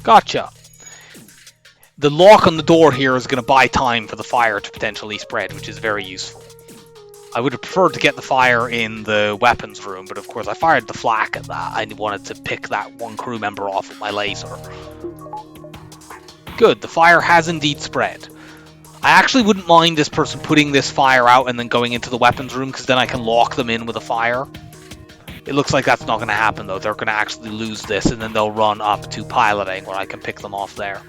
Gotcha. The lock on the door here is going to buy time for the fire to potentially spread, which is very useful. I would have preferred to get the fire in the weapons room, but of course I fired the flak at that. I wanted to pick that one crew member off with my laser. Good, the fire has indeed spread. I actually wouldn't mind this person putting this fire out and then going into the weapons room, because then I can lock them in with a fire. It looks like that's not going to happen, though. They're going to actually lose this, and then they'll run up to piloting, where I can pick them off there.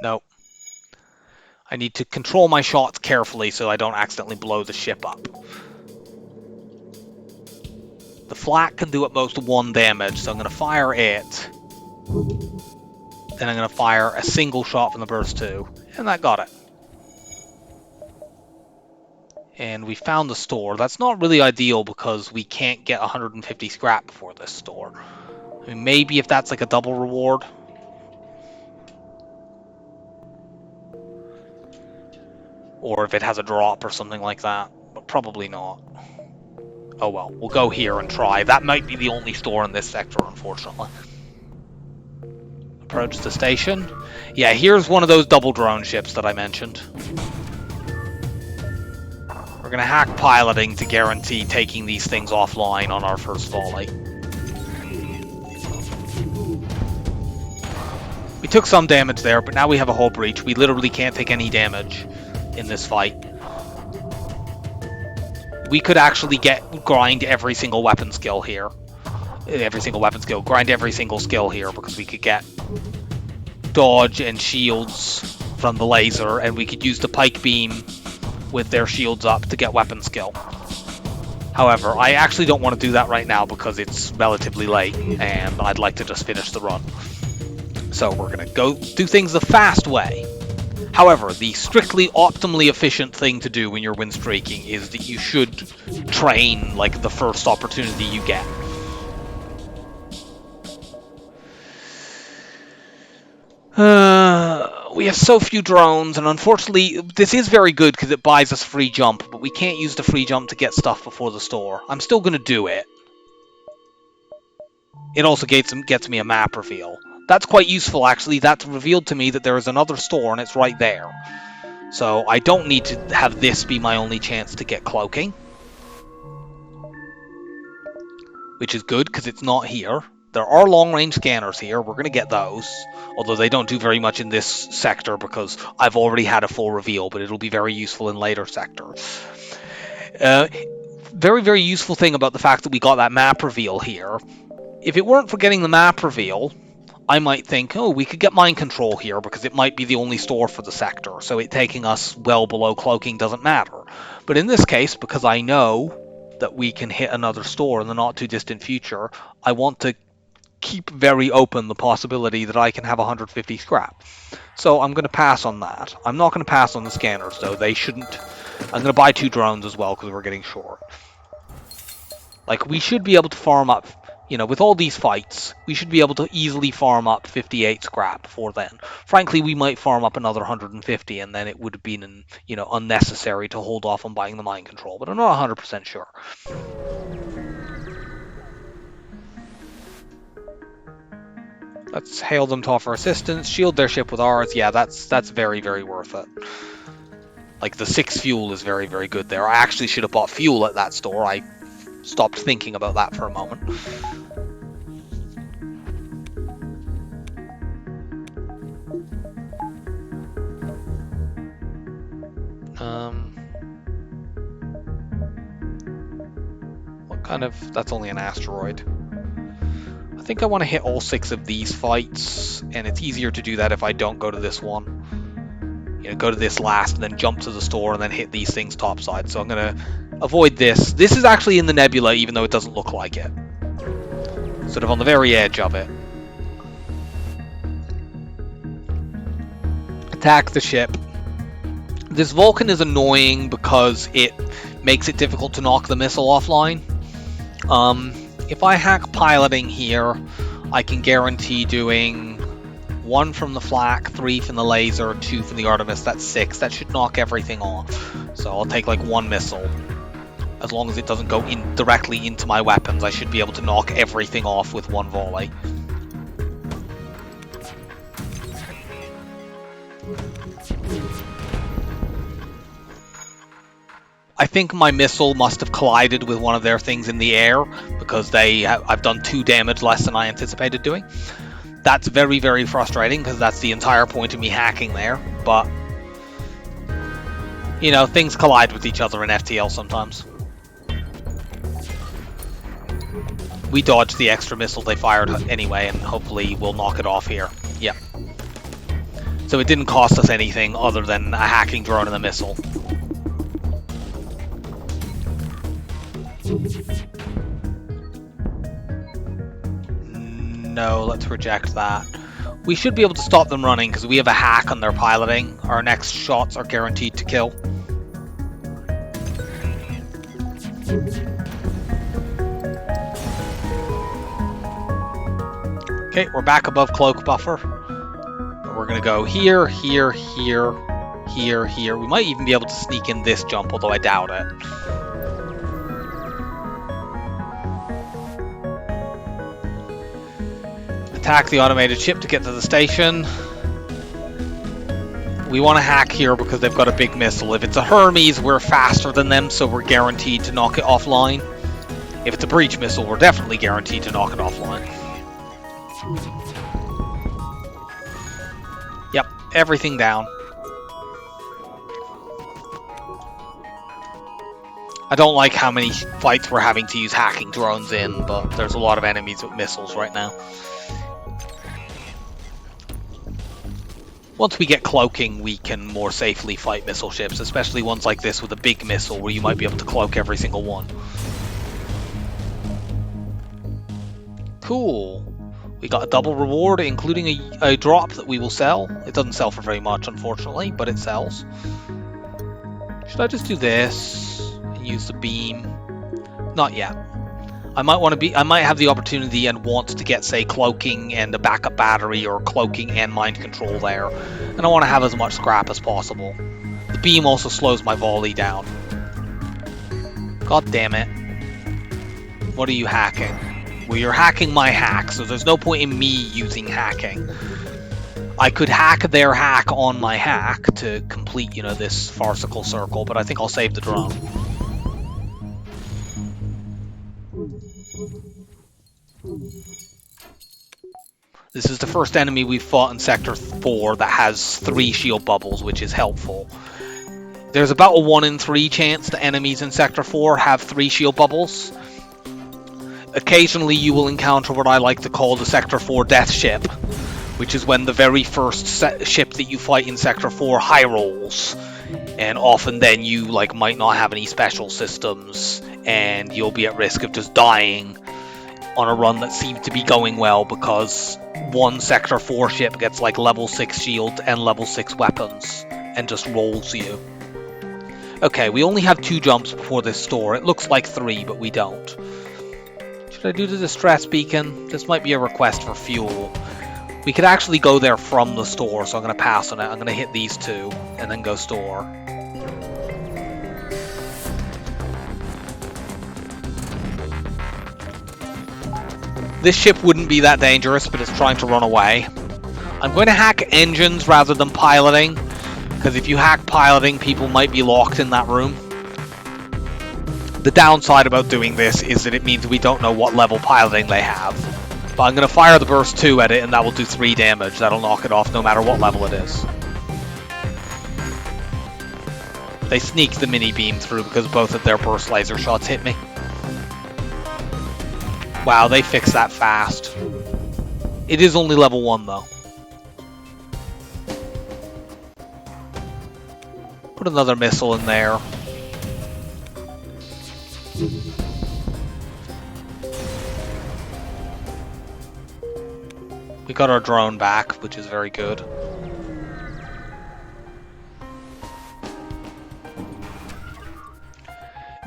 Nope. I need to control my shots carefully so I don't accidentally blow the ship up. The flak can do at most 1 damage, so I'm going to fire it. Then I'm going to fire a single shot from the burst 2, and that got it. And we found the store. That's not really ideal because we can't get 150 scrap before this store. I mean, maybe if that's like a double reward. Or if it has a drop or something like that. But probably not. Oh well, we'll go here and try. That might be the only store in this sector, unfortunately. Approach the station. Yeah, here's one of those double drone ships that I mentioned. We're gonna hack piloting to guarantee taking these things offline on our first volley. We took some damage there, but now we have a hull breach. We literally can't take any damage in this fight. We could actually grind every single weapon skill here. Grind every single skill here because we could get dodge and shields from the laser, and we could use the pike beam with their shields up to get weapon skill. However, I actually don't want to do that right now because it's relatively late and I'd like to just finish the run. So we're going to go do things the fast way. However, the strictly optimally efficient thing to do when you're win streaking is that you should train like the first opportunity you get. We have so few drones, and unfortunately, this is very good because it buys us free jump, but we can't use the free jump to get stuff before the store. I'm still going to do it. It also gets me a map reveal. That's quite useful, actually. That's revealed to me that there is another store, and it's right there. So I don't need to have this be my only chance to get cloaking. Which is good, because it's not here. There are long-range scanners here. We're going to get those. Although they don't do very much in this sector, because I've already had a full reveal, but it'll be very useful in later sectors. Very, very useful thing about the fact that we got that map reveal here. If it weren't for getting the map reveal, I might think, oh, we could get mind control here because it might be the only store for the sector, so it taking us well below cloaking doesn't matter. But in this case, because I know that we can hit another store in the not too distant future, I want to keep very open the possibility that I can have 150 scrap. So I'm going to pass on that. I'm not going to pass on the scanners, though. They shouldn't. I'm going to buy 2 drones as well because we're getting short. Like, we should be able to farm up. You know, with all these fights, we should be able to easily farm up 58 scrap before then. Frankly, we might farm up another 150, and then it would have been, you know, unnecessary to hold off on buying the mind control. But I'm not 100% sure. Let's hail them to offer assistance. Shield their ship with ours. Yeah, that's very, very worth it. Like, the 6 fuel is very, very good there. I actually should have bought fuel at that store. I stopped thinking about that for a moment. What kind of... That's only an asteroid. I think I want to hit all 6 of these fights, and it's easier to do that if I don't go to this one. You know, go to this last, and then jump to the store, and then hit these things topside. So I'm going to avoid this. This is actually in the nebula, even though it doesn't look like it. Sort of on the very edge of it. Attack the ship. This Vulcan is annoying because it makes it difficult to knock the missile offline. If I hack piloting here, I can guarantee doing 1 from the flak, 3 from the laser, 2 from the Artemis. That's 6. That should knock everything off. So I'll take like 1 missile. As long as it doesn't go in directly into my weapons, I should be able to knock everything off with 1 volley. I think my missile must have collided with one of their things in the air because I've done 2 damage less than I anticipated doing. That's very, very frustrating because that's the entire point of me hacking there. But, you know, things collide with each other in FTL sometimes. We dodged the extra missile they fired anyway, and hopefully we'll knock it off here. Yeah. So it didn't cost us anything other than a hacking drone and a missile. No, let's reject that. We should be able to stop them running because we have a hack on their piloting. Our next shots are guaranteed to kill. Okay, we're back above cloak buffer. But we're gonna go here, here, here, here, here. We might even be able to sneak in this jump, although I doubt it. Attack the automated ship to get to the station. We want to hack here because they've got a big missile. If it's a Hermes, we're faster than them, so we're guaranteed to knock it offline. If it's a breach missile, we're definitely guaranteed to knock it offline. Yep, everything down. I don't like how many fights we're having to use hacking drones in, but there's a lot of enemies with missiles right now. Once we get cloaking, we can more safely fight missile ships, especially ones like this with a big missile where you might be able to cloak every single one. Cool. We got a double reward, including a drop that we will sell. It doesn't sell for very much, unfortunately, but it sells. Should I just do this and use the beam? Not yet. I might have the opportunity and want to get, say, cloaking and a backup battery, or cloaking and mind control there. And I want to have as much scrap as possible. The beam also slows my volley down. God damn it. What are you hacking? Well, you're hacking my hack, so there's no point in me using hacking. I could hack their hack on my hack to complete, you know, this farcical circle, but I think I'll save the drone. This is the first enemy we've fought in Sector 4 that has 3 shield bubbles, which is helpful. There's about a 1 in 3 chance that enemies in Sector 4 have 3 shield bubbles. Occasionally you will encounter what I like to call the Sector 4 death ship, which is when the very first ship that you fight in Sector 4 high rolls. And often then you might not have any special systems, and you'll be at risk of just dying on a run that seemed to be going well, because one Sector 4 ship gets level 6 shield and level 6 weapons and just rolls you. Okay, we only have 2 jumps before this store. It looks like 3, but we don't. Should I do the distress beacon? This might be a request for fuel. We could actually go there from the store, so I'm going to pass on it. I'm going to hit these 2 and then go store. This ship wouldn't be that dangerous, but it's trying to run away. I'm going to hack engines rather than piloting, because if you hack piloting, people might be locked in that room. The downside about doing this is that it means we don't know what level piloting they have. But I'm going to fire the burst 2 at it, and that will do 3 damage. That'll knock it off no matter what level it is. They sneaked the mini beam through because both of their burst laser shots hit me. Wow, they fixed that fast. It is only level 1 though. Put another missile in there. We got our drone back, which is very good.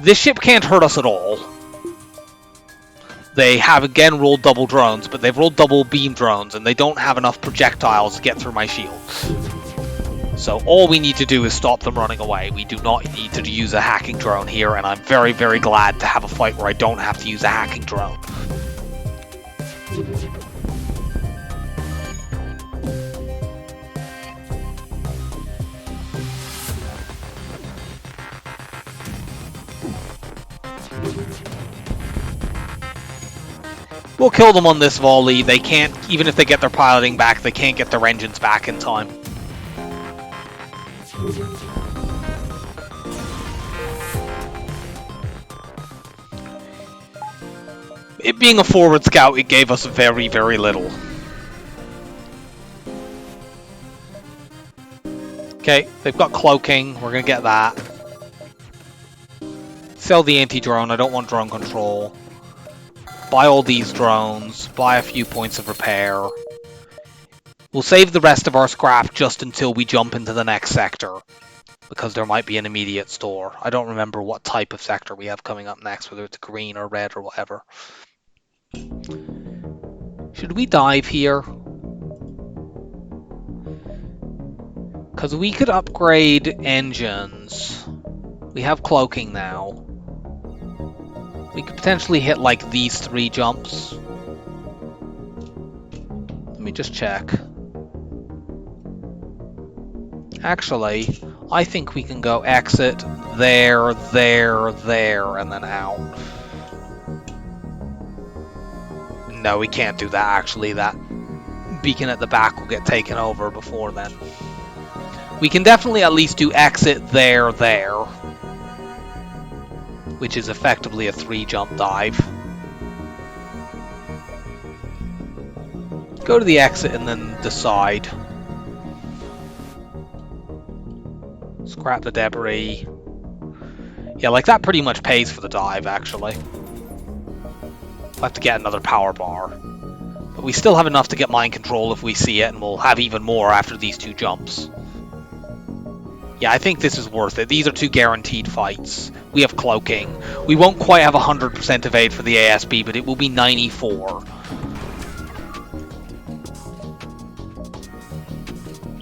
This ship can't hurt us at all. They have again rolled double drones, but they've rolled double beam drones, and they don't have enough projectiles to get through my shields. So all we need to do is stop them running away. We do not need to use a hacking drone here, and I'm very, very glad to have a fight where I don't have to use a hacking drone. We'll kill them on this volley. They can't, even if they get their piloting back, they can't get their engines back in time. It being a forward scout, it gave us very, very little. Okay, they've got cloaking. We're gonna get that. Sell the anti-drone. I don't want drone control. Buy all these drones. Buy a few points of repair. We'll save the rest of our scrap just until we jump into the next sector, because there might be an immediate store. I don't remember what type of sector we have coming up next, whether it's green or red or whatever. Should we dive here? Because we could upgrade engines. We have cloaking now. We could potentially hit like these 3 jumps. Let me just check. Actually, I think we can go exit there, there, there, and then out. No, we can't do that actually. That beacon at the back will get taken over before then. We can definitely at least do exit there, there, which is effectively a 3-jump dive. Go to the exit and then decide. Scrap the debris. Yeah, like that pretty much pays for the dive, actually. We'll have to get another power bar. But we still have enough to get mind control if we see it, and we'll have even more after these 2 jumps. Yeah, I think this is worth it. These are 2 guaranteed fights. We have cloaking. We won't quite have 100% evade for the ASB, but it will be 94.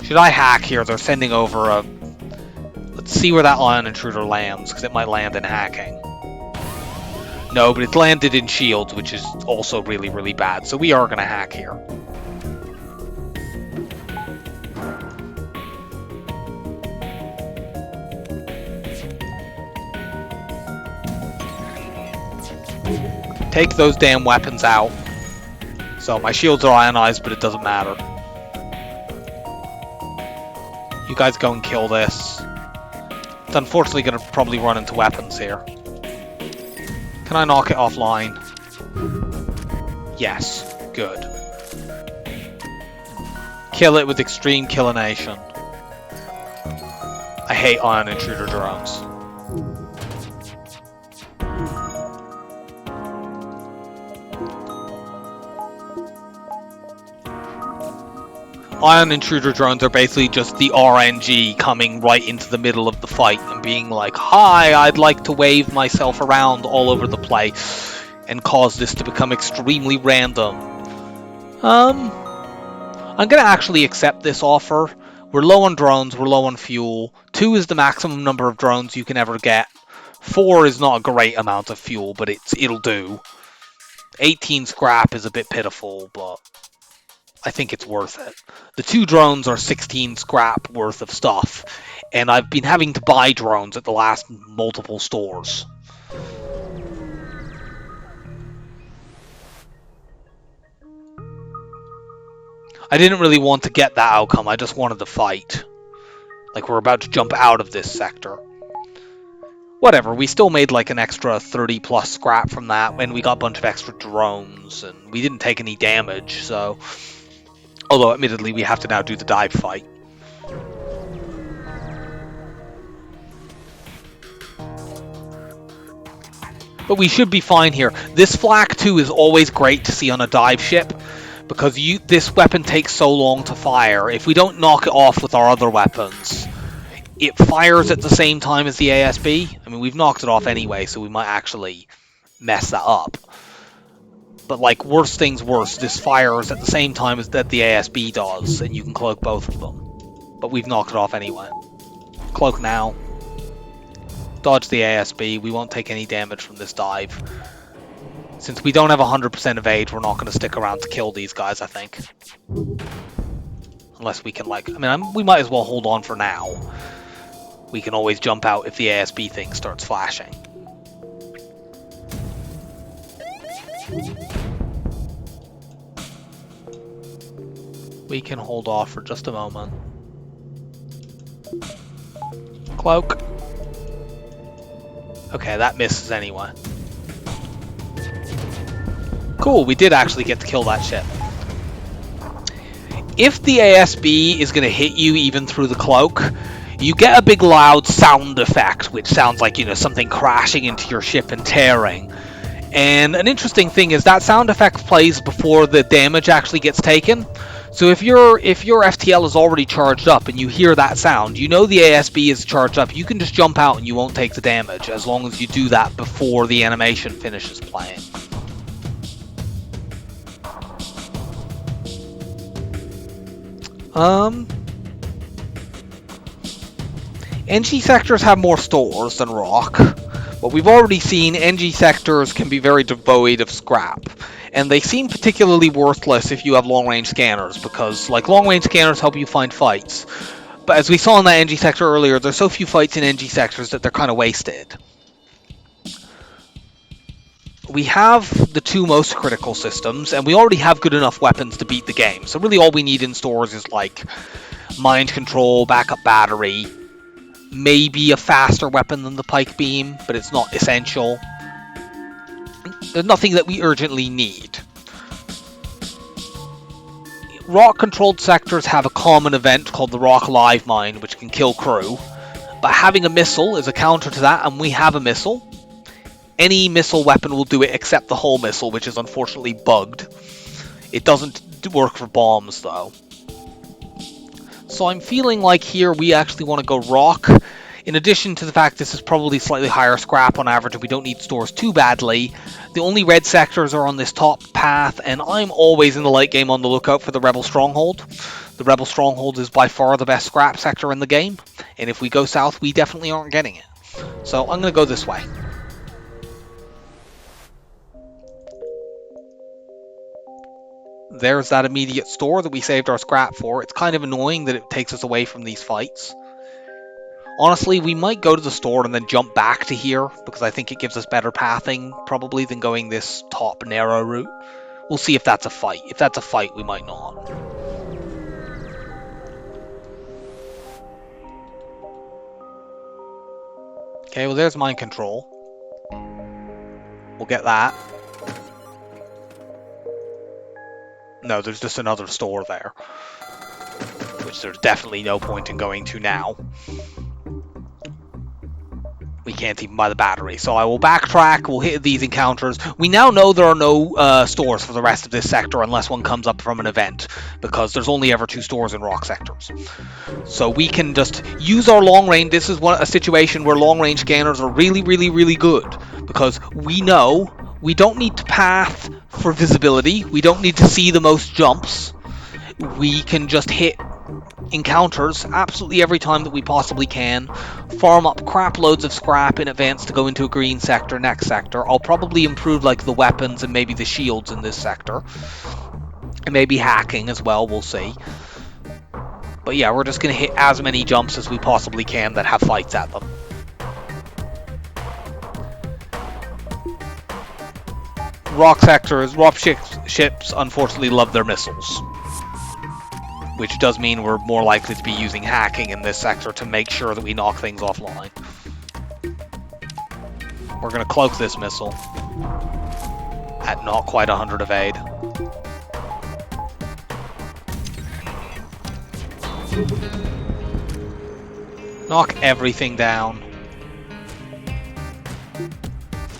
Should I hack here? They're sending over a... Let's see where that ion intruder lands, because it might land in hacking. No, but it's landed in shields, which is also really, really bad. So we are going to hack here. Take those damn weapons out. So my shields are ionized, but it doesn't matter. You guys go and kill this. It's unfortunately going to probably run into weapons here. Can I knock it offline? Yes. Good. Kill it with extreme killination. I hate ion intruder drones. Ion intruder drones are basically just the RNG coming right into the middle of the fight and being like, hi, I'd like to wave myself around all over the place and cause this to become extremely random. I'm gonna actually accept this offer. We're low on drones, we're low on fuel. 2 is the maximum number of drones you can ever get. 4 is not a great amount of fuel, but it'll do. 18 scrap is a bit pitiful, but I think it's worth it. The 2 drones are 16 scrap worth of stuff, and I've been having to buy drones at the last multiple stores. I didn't really want to get that outcome, I just wanted to fight. Like, we're about to jump out of this sector. Whatever, we still made like an extra 30 plus scrap from that, and we got a bunch of extra drones, and we didn't take any damage, so... Although, admittedly, we have to now do the dive fight. But we should be fine here. This flak, too, is always great to see on a dive ship, because this weapon takes so long to fire. If we don't knock it off with our other weapons, it fires at the same time as the ASB. I mean, we've knocked it off anyway, so we might actually mess that up. But, like, worst things worse, this fires at the same time as that the ASB does, and you can cloak both of them. But we've knocked it off anyway. Cloak now. Dodge the ASB, we won't take any damage from this dive. Since we don't have 100% evade, we're not going to stick around to kill these guys, I think. Unless we can, like... I mean, we might as well hold on for now. We can always jump out if the ASB thing starts flashing. We can hold off for just a moment. Cloak. Okay, that misses anyway. Cool, we did actually get to kill that ship. If the ASB is going to hit you even through the cloak, you get a big loud sound effect, which sounds like, you know, something crashing into your ship and tearing. And an interesting thing is that sound effect plays before the damage actually gets taken. So if your FTL is already charged up and you hear that sound, you know the ASB is charged up. You can just jump out and you won't take the damage as long as you do that before the animation finishes playing. NG sectors have more stores than rock, but we've already seen NG sectors can be very devoid of scrap, and they seem particularly worthless if you have long-range scanners, because like long-range scanners help you find fights, but as we saw in that NG sector earlier, there's so few fights in NG sectors that they're kind of wasted. We have the two most critical systems, and we already have good enough weapons to beat the game, so really all we need in stores is like mind control, backup battery, maybe a faster weapon than the pike beam, but it's not essential. There's nothing that we urgently need. Rock-controlled sectors have a common event called the Rock Live Mine, which can kill crew. But having a missile is a counter to that, and we have a missile. Any missile weapon will do it except the hull missile, which is unfortunately bugged. It doesn't work for bombs, though. So I'm feeling like here we actually want to go rock. In addition to the fact this is probably slightly higher scrap on average and we don't need stores too badly, the only red sectors are on this top path, and I'm always in the late game on the lookout for the Rebel Stronghold. The Rebel Stronghold is by far the best scrap sector in the game, and if we go south we definitely aren't getting it. So I'm going to go this way. There's that immediate store that we saved our scrap for. It's kind of annoying that it takes us away from these fights. Honestly, we might go to the store and then jump back to here, because I think it gives us better pathing, probably, than going this top narrow route. We'll see if that's a fight. If that's a fight, we might not. Okay, well there's mind control. We'll get that. No, there's just another store there, which there's definitely no point in going to now. We can't even buy the battery, so I will backtrack. We'll hit these encounters. We now know there are no stores for the rest of this sector unless one comes up from an event, because there's only ever 2 stores in rock sectors. So we can just use our long range. This is a situation where long range scanners are really, really, really good, because we know we don't need to path for visibility. We don't need to see the most jumps. We can just hit encounters absolutely every time that we possibly can, farm up crap loads of scrap in advance to go into a green sector next sector. I'll probably improve like the weapons and maybe the shields in this sector, and maybe hacking as well, we'll see. But yeah, we're just going to hit as many jumps as we possibly can that have fights at them. Rock sectors, rock ships unfortunately love their missiles, which does mean we're more likely to be using hacking in this sector to make sure that we knock things offline. We're going to cloak this missile at not quite 100 evade. Knock everything down.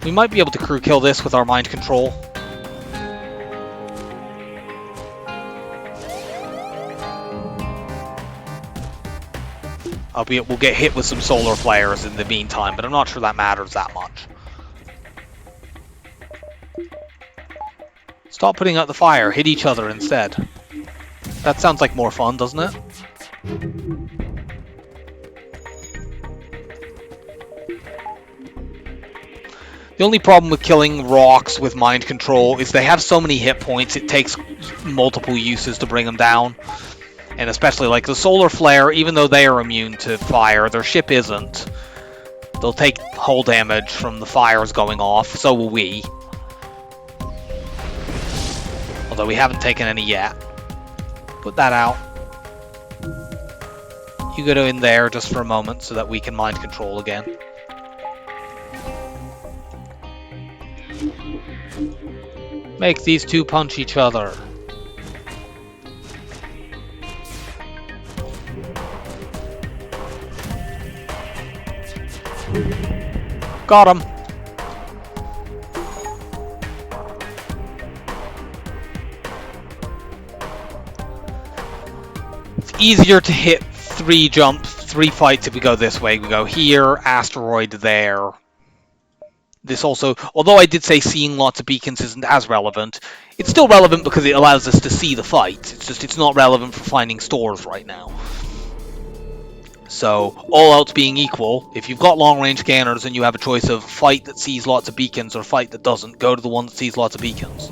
We might be able to crew kill this with our mind control. Albeit we'll get hit with some solar flares in the meantime, but I'm not sure that matters that much. Stop putting out the fire, hit each other instead. That sounds like more fun, doesn't it? The only problem with killing rocks with mind control is they have so many hit points, it takes multiple uses to bring them down. And especially like the solar flare, even though they are immune to fire, their ship isn't. They'll take hull damage from the fires going off, so will we. Although we haven't taken any yet. Put that out. You go in there just for a moment so that we can mind control again. Make these two punch each other. Got him. easier to hit 3 fights if we go this way. We go here, asteroid there. This also, although I did say seeing lots of beacons isn't as relevant, it's still relevant because it allows us to see the fight. It's just it's not relevant for finding stores right now. So, all else being equal, if you've got long-range scanners and you have a choice of fight that sees lots of beacons or fight that doesn't, go to the one that sees lots of beacons.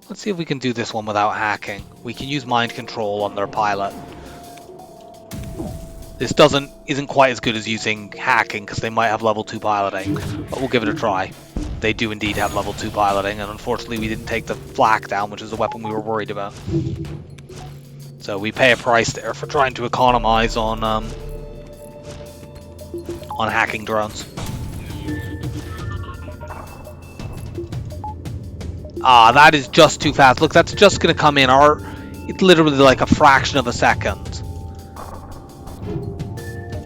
Let's see if we can do this one without hacking. We can use mind control on their pilot. This isn't quite as good as using hacking because they might have level 2 piloting, but we'll give it a try. They do indeed have level 2 piloting, and unfortunately we didn't take the flak down, which is the weapon we were worried about. So we pay a price there for trying to economize on hacking drones. Ah, that is just too fast. Look, that's just going to come in. It's literally like a fraction of a second.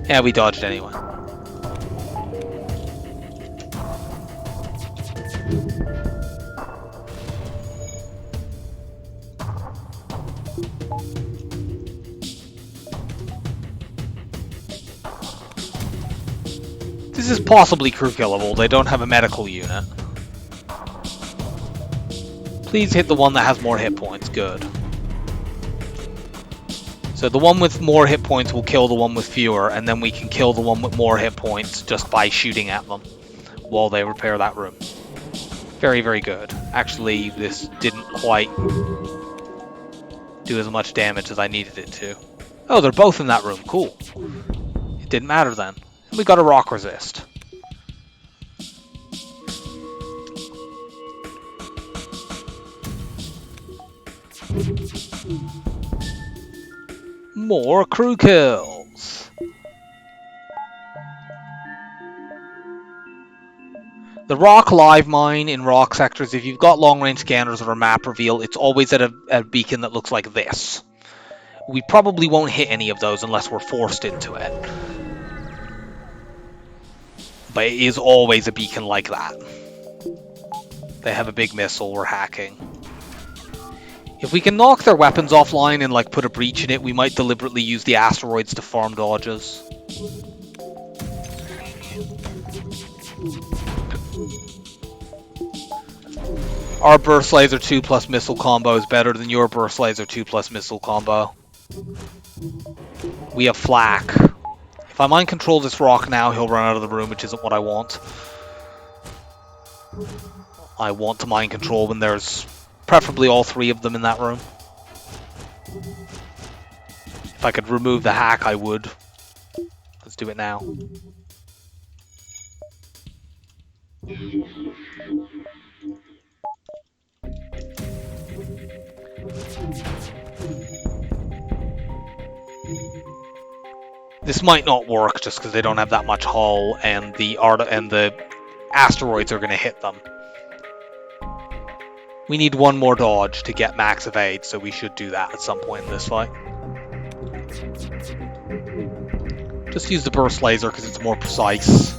Yeah, we dodged anyway. This is possibly crew killable. They don't have a medical unit. Please hit the one that has more hit points. Good. So the one with more hit points will kill the one with fewer, and then we can kill the one with more hit points just by shooting at them while they repair that room. Very, very good. Actually, this didn't quite do as much damage as I needed it to. Oh, they're both in that room. Cool. It didn't matter then. And we got a rock resist. More crew kills. The rock live mine in rock sectors, if you've got long-range scanners or a map reveal, it's always at a beacon that looks like this. We probably won't hit any of those unless we're forced into it. But it is always a beacon like that. They have a big missile, we're hacking. If we can knock their weapons offline and like put a breach in it, we might deliberately use the asteroids to farm dodges. Our burst laser 2 plus missile combo is better than your burst laser 2 plus missile combo. We have flak. If I mind control this rock now, he'll run out of the room, which isn't what I want. I want to mind control when there's preferably all 3 of them in that room. If I could remove the hack, I would. Let's do it now. This might not work just because they don't have that much hull, and the asteroids are going to hit them. We need one more dodge to get max evade, so we should do that at some point in this fight. Just use the burst laser because it's more precise.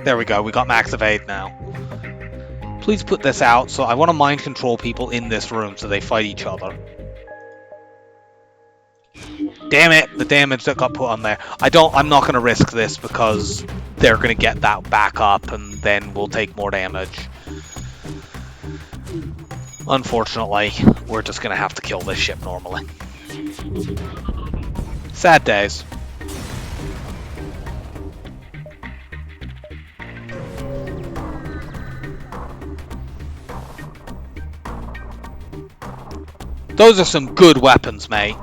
There we go, we got max evade now. Please put this out, so I want to mind control people in this room so they fight each other. Damn it, the damage that got put on there. I'm not going to risk this because they're going to get that back up and then we'll take more damage. Unfortunately, we're just going to have to kill this ship normally. Sad days. Those are some good weapons, mate.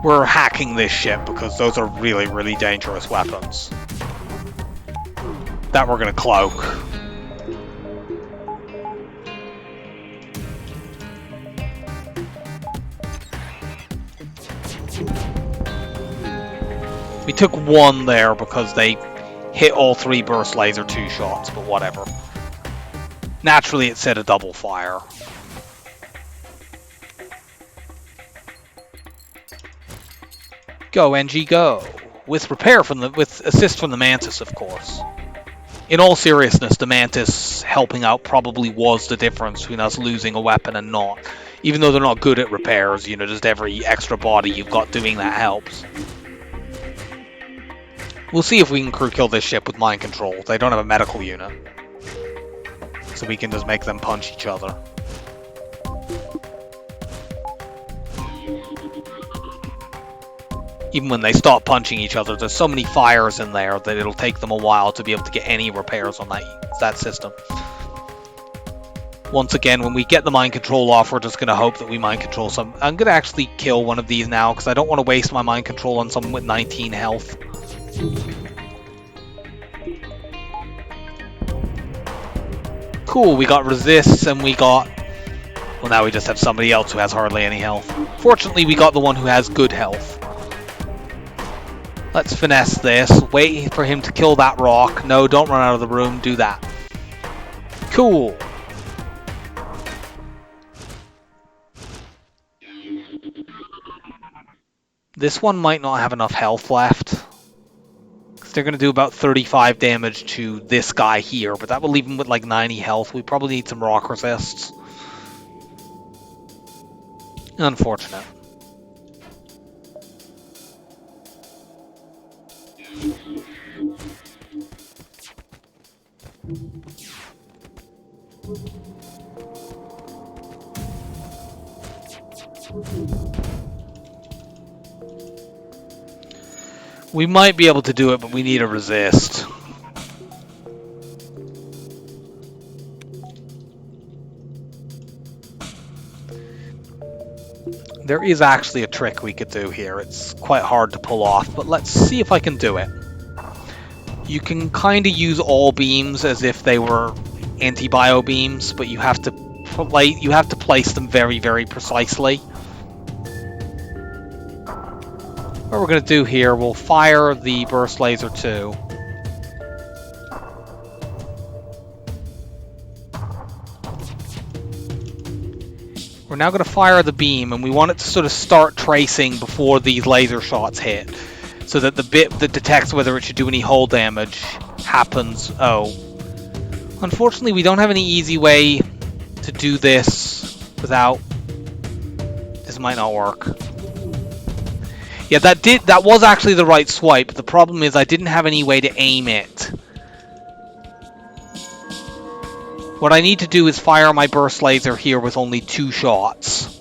We're hacking this ship because those are really, really dangerous weapons. That we're going to cloak. We took one there because they hit all 3 burst laser 2 shots, but whatever. Naturally, it said a double fire. Go, NG, go. With assist from the Mantis, of course. In all seriousness, the Mantis helping out probably was the difference between us losing a weapon and not. Even though they're not good at repairs, you know, just every extra body you've got doing that helps. We'll see if we can crew kill this ship with mind control. They don't have a medical unit. So we can just make them punch each other. Even when they stop punching each other, there's so many fires in there that it'll take them a while to be able to get any repairs on that system. Once again, when we get the mind control off, we're just going to hope that we mind control some. I'm going to actually kill one of these now, because I don't want to waste my mind control on someone with 19 health. Cool, we got resists and we got... Well, now we just have somebody else who has hardly any health. Fortunately, we got the one who has good health. Let's finesse this. Wait for him to kill that rock. No, don't run out of the room. Do that. Cool. This one might not have enough health left. They're going to do about 35 damage to this guy here, but that will leave him with like 90 health. We probably need some rock resists. Unfortunate. We might be able to do it, but we need a resist. There is actually a trick we could do here. It's quite hard to pull off, but let's see if I can do it. You can kind of use all beams as if they were anti-bio beams, but you have to place them very, very precisely. What we're going to do here, we'll fire the burst laser 2. We're now going to fire the beam, and we want it to sort of start tracing before these laser shots hit, so that the bit that detects whether it should do any hull damage happens. Oh. Unfortunately, we don't have any easy way to do this without... This might not work. Yeah, that was actually the right swipe. The problem is I didn't have any way to aim it. What I need to do is fire my burst laser here with only 2 shots.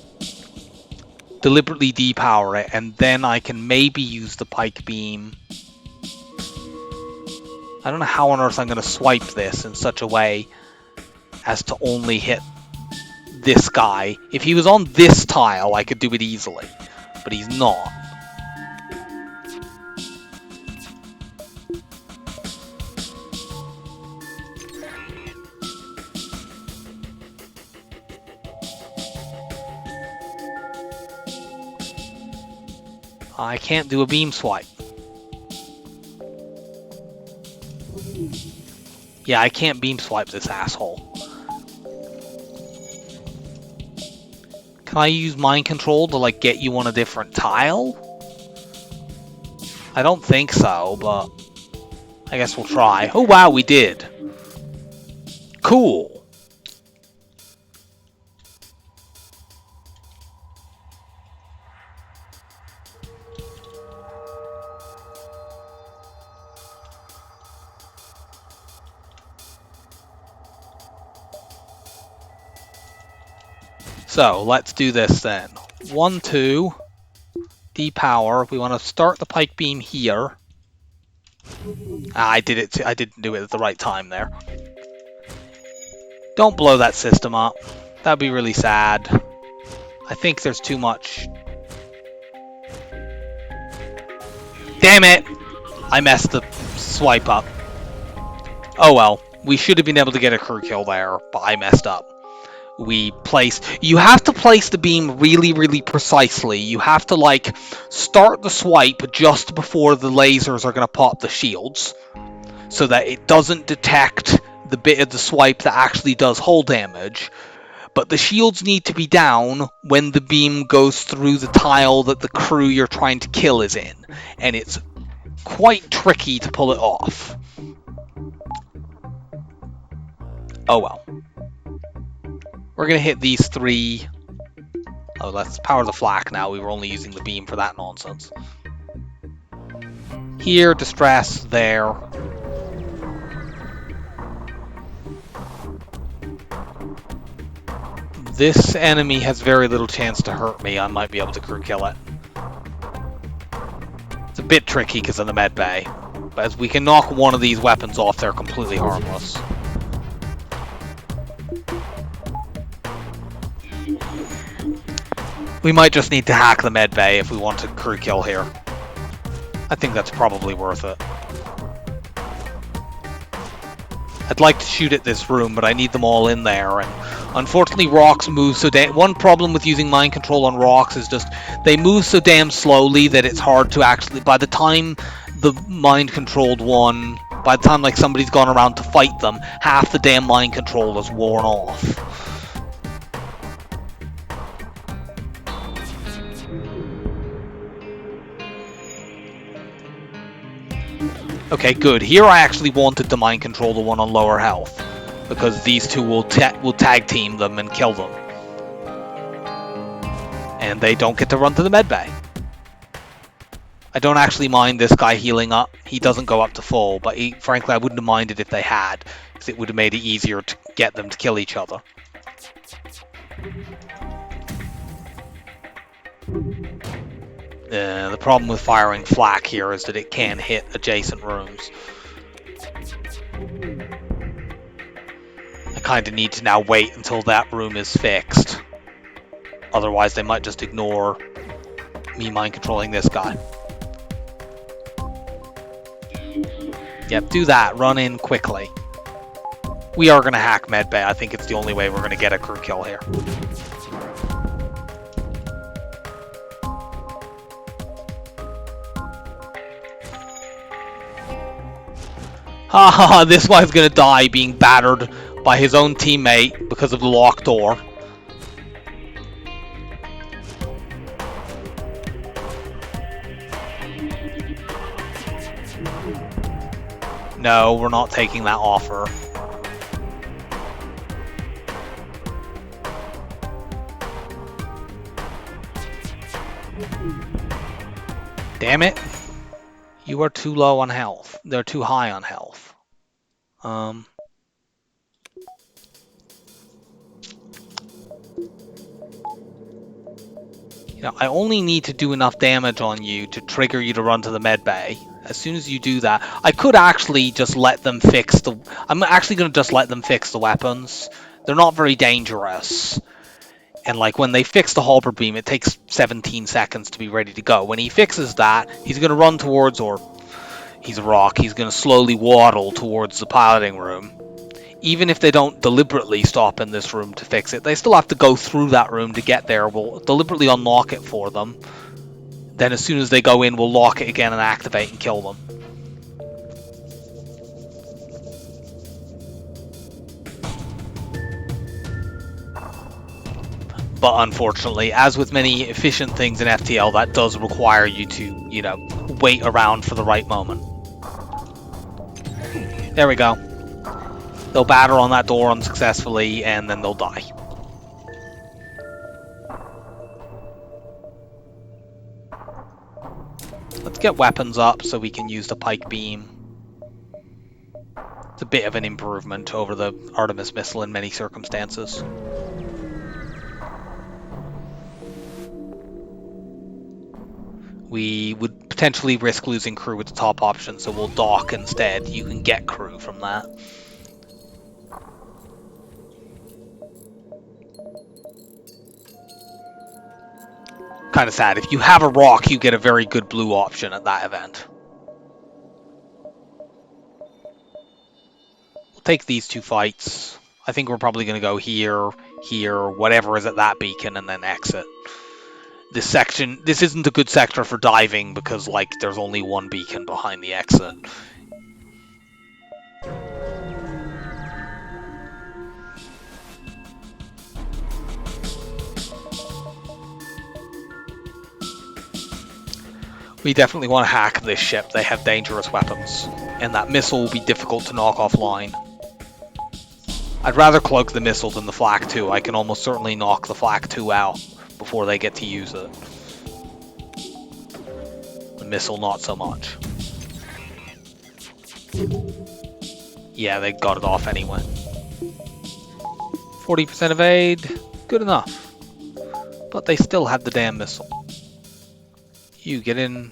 Deliberately depower it, and then I can maybe use the pike beam. I don't know how on earth I'm going to swipe this in such a way as to only hit this guy. If he was on this tile, I could do it easily, but he's not. I can't do a beam swipe. Yeah, I can't beam swipe this asshole. Can I use mind control to, like, get you on a different tile? I don't think so, but I guess we'll try. Oh, wow, we did. Cool. So, let's do this then. 1, 2, depower. We want to start the pike beam here. I didn't do it at the right time there. Don't blow that system up. That'd be really sad. I think there's too much. Damn it! I messed the swipe up. Oh well. We should have been able to get a crew kill there, but I messed up. You have to place the beam really, really precisely. You have to, like, start the swipe just before the lasers are going to pop the shields, so that it doesn't detect the bit of the swipe that actually does hull damage. But the shields need to be down when the beam goes through the tile that the crew you're trying to kill is in. And it's quite tricky to pull it off. Oh well. We're going to hit these 3. Oh, let's power the flak now. We were only using the beam for that nonsense. Here, distress, there. This enemy has very little chance to hurt me. I might be able to crew kill it. It's a bit tricky because of the med bay. But as we can knock one of these weapons off, they're completely harmless. We might just need to hack the med bay if we want to crew kill here. I think that's probably worth it. I'd like to shoot at this room, but I need them all in there, and unfortunately rocks move so damn... One problem with using mind control on rocks is just they move so damn slowly that it's hard to actually... By the time the mind controlled one... By the time like somebody's gone around to fight them, half the damn mind control is worn off. Okay, good. Here I actually wanted to mind control the one on lower health, because these two will tag team them and kill them. And they don't get to run to the medbay. I don't actually mind this guy healing up. He doesn't go up to full, but frankly I wouldn't have minded if they had, because it would have made it easier to get them to kill each other. The problem with firing flak here is that it can hit adjacent rooms. I kind of need to now wait until that room is fixed. Otherwise they might just ignore me mind controlling this guy. Yep, do that. Run in quickly. We are going to hack medbay. I think it's the only way we're going to get a crew kill here. Haha, this guy's gonna die being battered by his own teammate because of the locked door. No, we're not taking that offer. Damn it. You are too low on health. They're too high on health. You know, I only need to do enough damage on you to trigger you to run to the med bay. As soon as you do that, I could actually just let them fix the... I'm actually going to just let them fix the weapons. They're not very dangerous. And like when they fix the halberd beam, it takes 17 seconds to be ready to go. When he fixes that, he's going to run towards, or he's a rock, he's going to slowly waddle towards the piloting room. Even if they don't deliberately stop in this room to fix it, they still have to go through that room to get there. We'll deliberately unlock it for them. Then as soon as they go in, we'll lock it again and activate and kill them. But unfortunately, as with many efficient things in FTL, that does require you to, you know, wait around for the right moment. There we go. They'll batter on that door unsuccessfully, and then they'll die. Let's get weapons up so we can use the pike beam. It's a bit of an improvement over the Artemis missile in many circumstances. We would potentially risk losing crew with the top option, so we'll dock instead. You can get crew from that. kind of sad. If you have a rock, you get a very good blue option at that event. We'll take these 2 fights. I think we're probably going to go here, here, whatever is at that beacon, and then exit. This section, this isn't a good sector for diving because, like, there's only 1 beacon behind the exit. We definitely want to hack this ship. They have dangerous weapons, and that missile will be difficult to knock offline. I'd rather cloak the missile than the Flak 2. I can almost certainly knock the Flak 2 out before they get to use it. The missile, not so much. Yeah, they got it off anyway. 40% evade, good enough. But they still had the damn missile. You get in.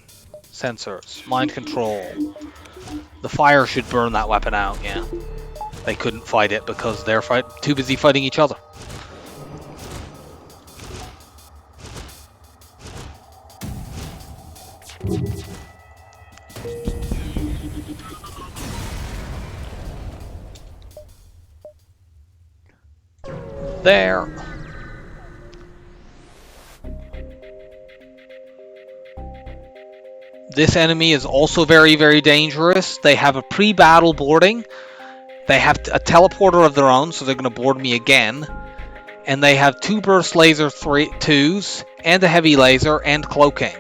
Sensors, mind control. The fire should burn that weapon out, yeah. They couldn't fight it because they're too busy fighting each other. There. This enemy is also very, very dangerous. They have a pre-battle boarding. They have a teleporter of their own, so they're going to board me again. And they have 2 burst laser 2s, and a heavy laser, and cloaking.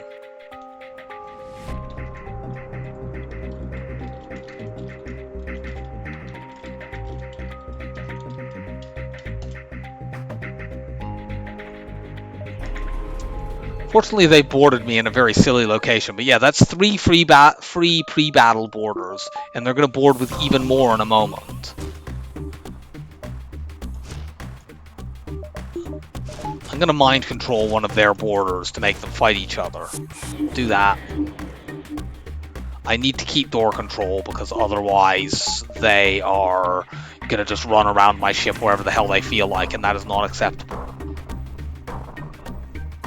Fortunately, they boarded me in a very silly location. But yeah, that's 3 free pre-battle boarders. And they're going to board with even more in a moment. I'm going to mind control one of their boarders to make them fight each other. Do that. I need to keep door control because otherwise they are going to just run around my ship wherever the hell they feel like. And that is not acceptable.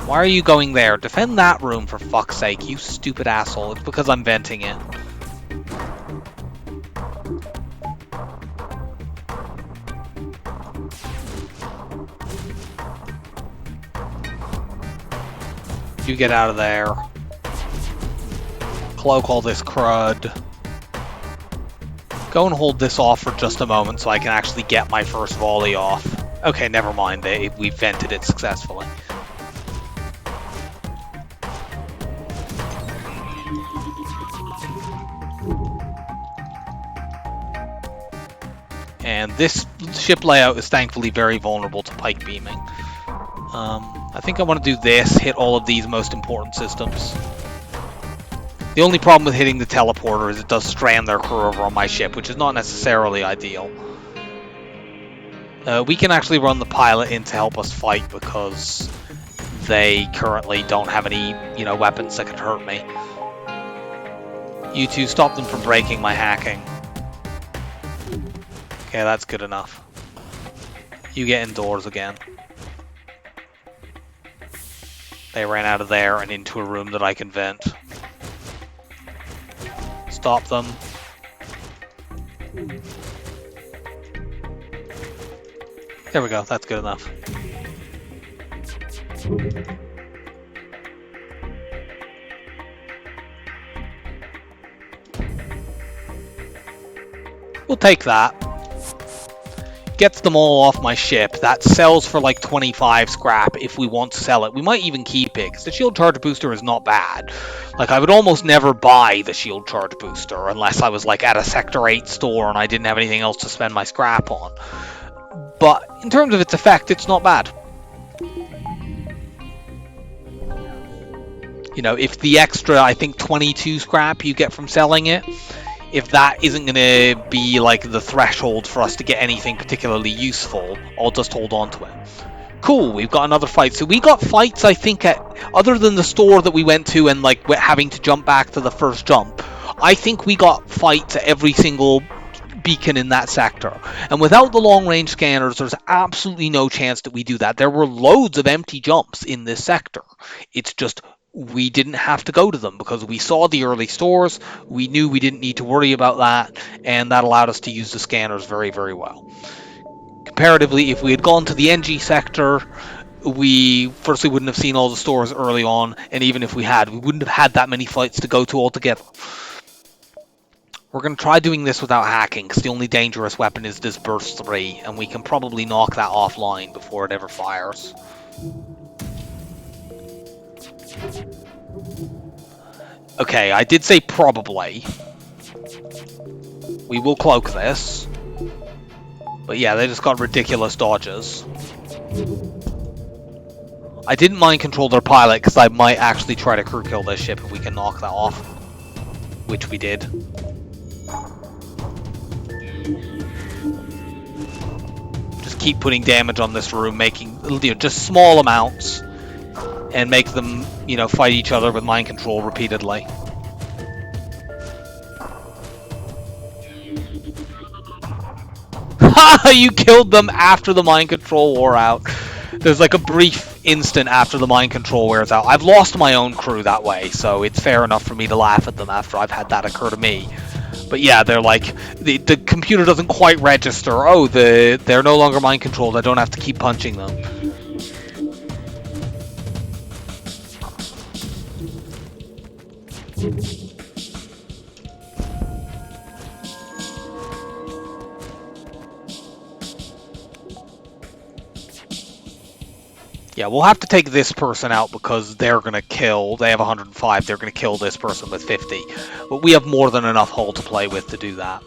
Why are you going there? Defend that room, for fuck's sake, you stupid asshole. It's because I'm venting it. You get out of there. Cloak all this crud. Go and hold this off for just a moment so I can actually get my first volley off. Okay, never mind. We vented it successfully. And this ship layout is thankfully very vulnerable to pike beaming. I think I want to do this, hit all of these most important systems. The only problem with hitting the teleporter is it does strand their crew over on my ship, which is not necessarily ideal. We can actually run the pilot in to help us fight because they currently don't have any, weapons that could hurt me. You two stop them from breaking my hacking. Okay, that's good enough. You get indoors again. They ran out of there and into a room that I can vent. Stop them. There we go, that's good enough. We'll take that. Gets them all off my ship. That sells for like 25 scrap if we want to sell it. We might even keep it, because the shield charge booster is not bad. Like, I would almost never buy the shield charge booster unless I was like at a Sector 8 store and I didn't have anything else to spend my scrap on. But in terms of its effect, it's not bad. If the extra, I think 22 scrap you get from selling it, if that isn't going to be like the threshold for us to get anything particularly useful, I'll just hold on to it. Cool, we've got another fight. So we got fights, I think, other than the store that we went to and like having to jump back to the first jump, I think we got fights at every single beacon in that sector. And without the long-range scanners, there's absolutely no chance that we do that. There were loads of empty jumps in this sector. It's just we didn't have to go to them because we saw the early stores. We knew we didn't need to worry about that, and that allowed us to use the scanners very, very well. Comparatively, if we had gone to the NG sector, we firstly wouldn't have seen all the stores early on, and even if we had, we wouldn't have had that many fights to go to altogether. We're going to try doing this without hacking, because the only dangerous weapon is this burst 3, and we can probably knock that offline before it ever fires. Okay, I did say probably. We will cloak this. But yeah, they just got ridiculous dodges. I didn't mind control their pilot, because I might actually try to crew kill this ship if we can knock that off. Which we did. Just keep putting damage on this room, making just small amounts, and make them, fight each other with mind control repeatedly. Ha! You killed them after the mind control wore out. There's like a brief instant after the mind control wears out. I've lost my own crew that way, so it's fair enough for me to laugh at them after I've had that occur to me. But yeah, they're like, the computer doesn't quite register, oh, they're no longer mind controlled, I don't have to keep punching them. Yeah, we'll have to take this person out because they're going to kill. They have 105. They're going to kill this person with 50. But we have more than enough hull to play with to do that.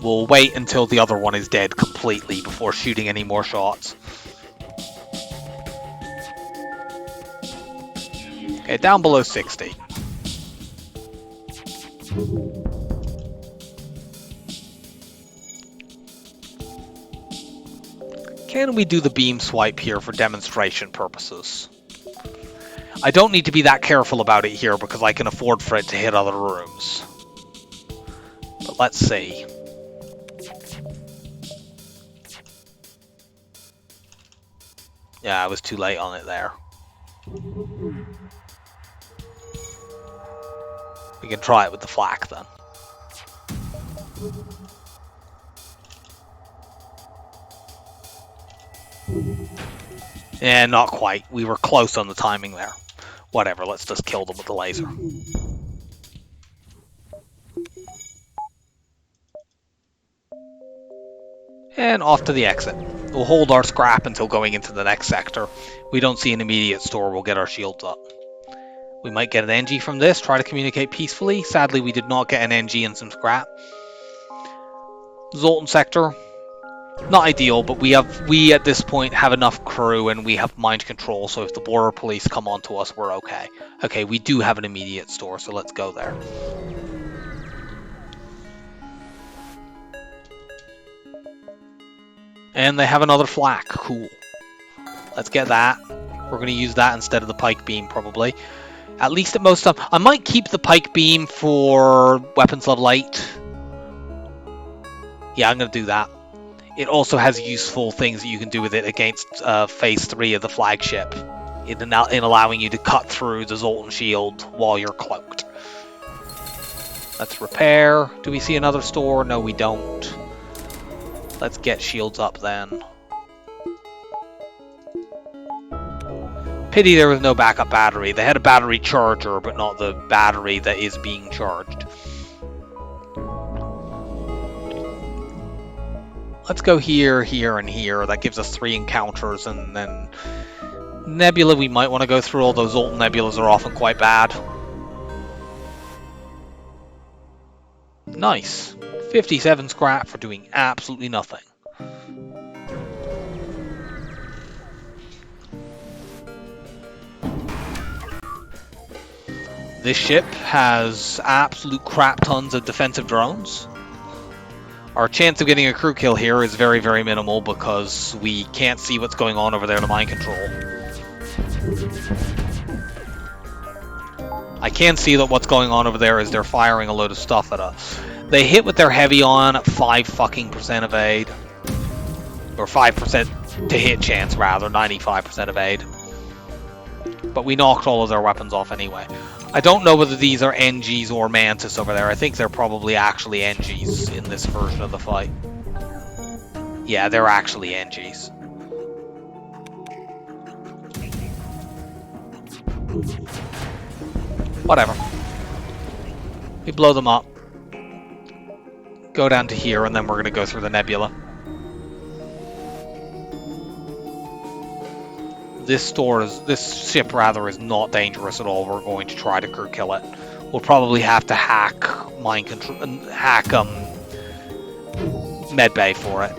We'll wait until the other one is dead completely before shooting any more shots. Okay, down below 60. Can we do the beam swipe here for demonstration purposes? I don't need to be that careful about it here because I can afford for it to hit other rooms. But let's see. Yeah, I was too late on it there. We can try it with the flak then. Yeah, not quite. We were close on the timing there. Whatever, let's just kill them with the laser. And off to the exit. We'll hold our scrap until going into the next sector. We don't see an immediate store, we'll get our shields up. We might get an NG from this, try to communicate peacefully. Sadly, we did not get an NG and some scrap. Zoltan sector, not ideal, but we at this point have enough crew and we have mind control, so if the border police come onto us, we're okay. Okay, we do have an immediate store, so let's go there. And they have another flak, cool. Let's get that. We're going to use that instead of the pike beam, probably. At least at most time. I might keep the pike beam for weapons level 8. Yeah, I'm going to do that. It also has useful things that you can do with it against phase 3 of the flagship. In allowing you to cut through the Zoltan shield while you're cloaked. Let's repair. Do we see another store? No, we don't. Let's get shields up then. Pity there was no backup battery. They had a battery charger, but not the battery that is being charged. Let's go here, here, and here. That gives us 3 encounters, and then Nebula, we might want to go through. All those Zoltan Nebulas are often quite bad. Nice. 57 scrap for doing absolutely nothing. This ship has absolute crap tons of defensive drones. Our chance of getting a crew kill here is very, very minimal because we can't see what's going on over there to mind control. I can see that what's going on over there is they're firing a load of stuff at us. They hit with their heavy on 5% evade. Or 5% to hit chance, rather, 95% evade. But we knocked all of their weapons off anyway. I don't know whether these are NGs or Mantis over there. I think they're probably actually NGs in this version of the fight. Yeah, they're actually NGs. Whatever. We blow them up. Go down to here, and then we're going to go through the nebula. This ship is not dangerous at all. We're going to try to crew kill it. We'll probably have to hack medbay for it.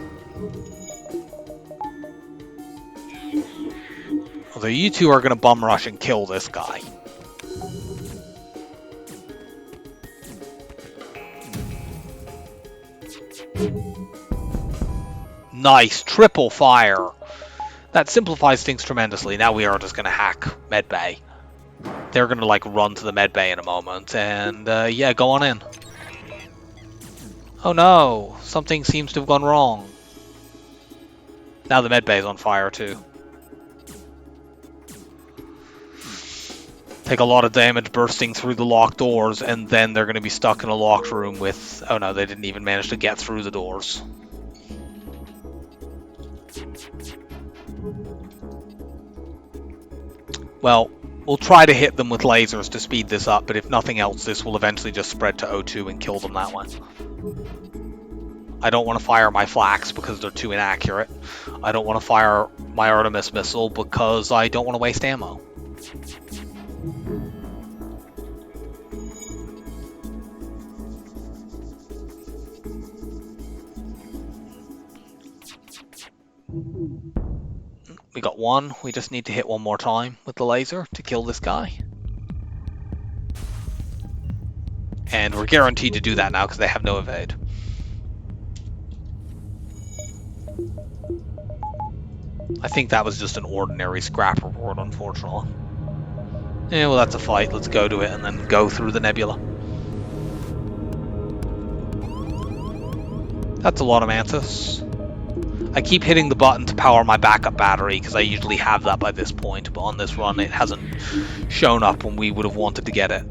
Although you two are going to bum rush and kill this guy. Nice, triple fire. That simplifies things tremendously. Now we are just going to hack medbay. They're going to like run to the medbay in a moment, and yeah, go on in. Oh no, something seems to have gone wrong. Now the medbay is on fire too. Take a lot of damage bursting through the locked doors, and then they're going to be stuck in a locked room with... Oh no, they didn't even manage to get through the doors. Well, we'll try to hit them with lasers to speed this up, but if nothing else, this will eventually just spread to O2 and kill them that way. I don't want to fire my flax because they're too inaccurate. I don't want to fire my Artemis missile because I don't want to waste ammo. We got one. We just need to hit one more time with the laser to kill this guy. And we're guaranteed to do that now because they have no evade. I think that was just an ordinary scrap report, unfortunately. Yeah, well, that's a fight. Let's go to it and then go through the nebula. That's a lot of Mantis. I keep hitting the button to power my backup battery because I usually have that by this point, but on this run it hasn't shown up when we would have wanted to get it.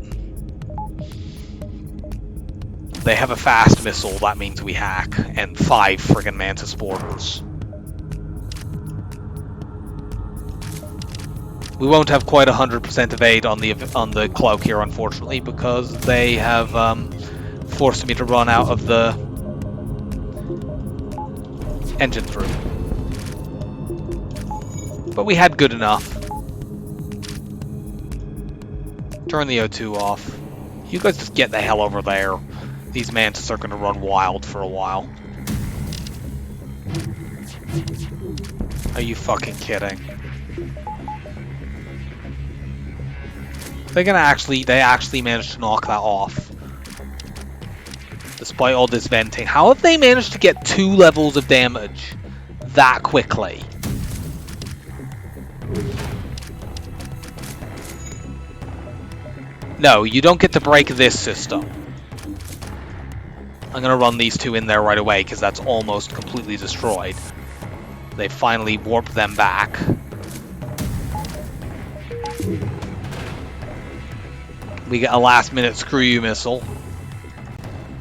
They have a fast missile, that means we hack, and 5 friggin' Mantis boarders. We won't have quite 100% evade on the cloak here, unfortunately, because they have forced me to run out of the engine through. But we had good enough. Turn the O2 off. You guys just get the hell over there. These Mantis are going to run wild for a while. Are you fucking kidding? They actually managed to knock that off. Despite all this venting. How have they managed to get 2 levels of damage that quickly? No, you don't get to break this system. I'm going to run these 2 in there right away because that's almost completely destroyed. They finally warped them back. We get a last minute screw you missile.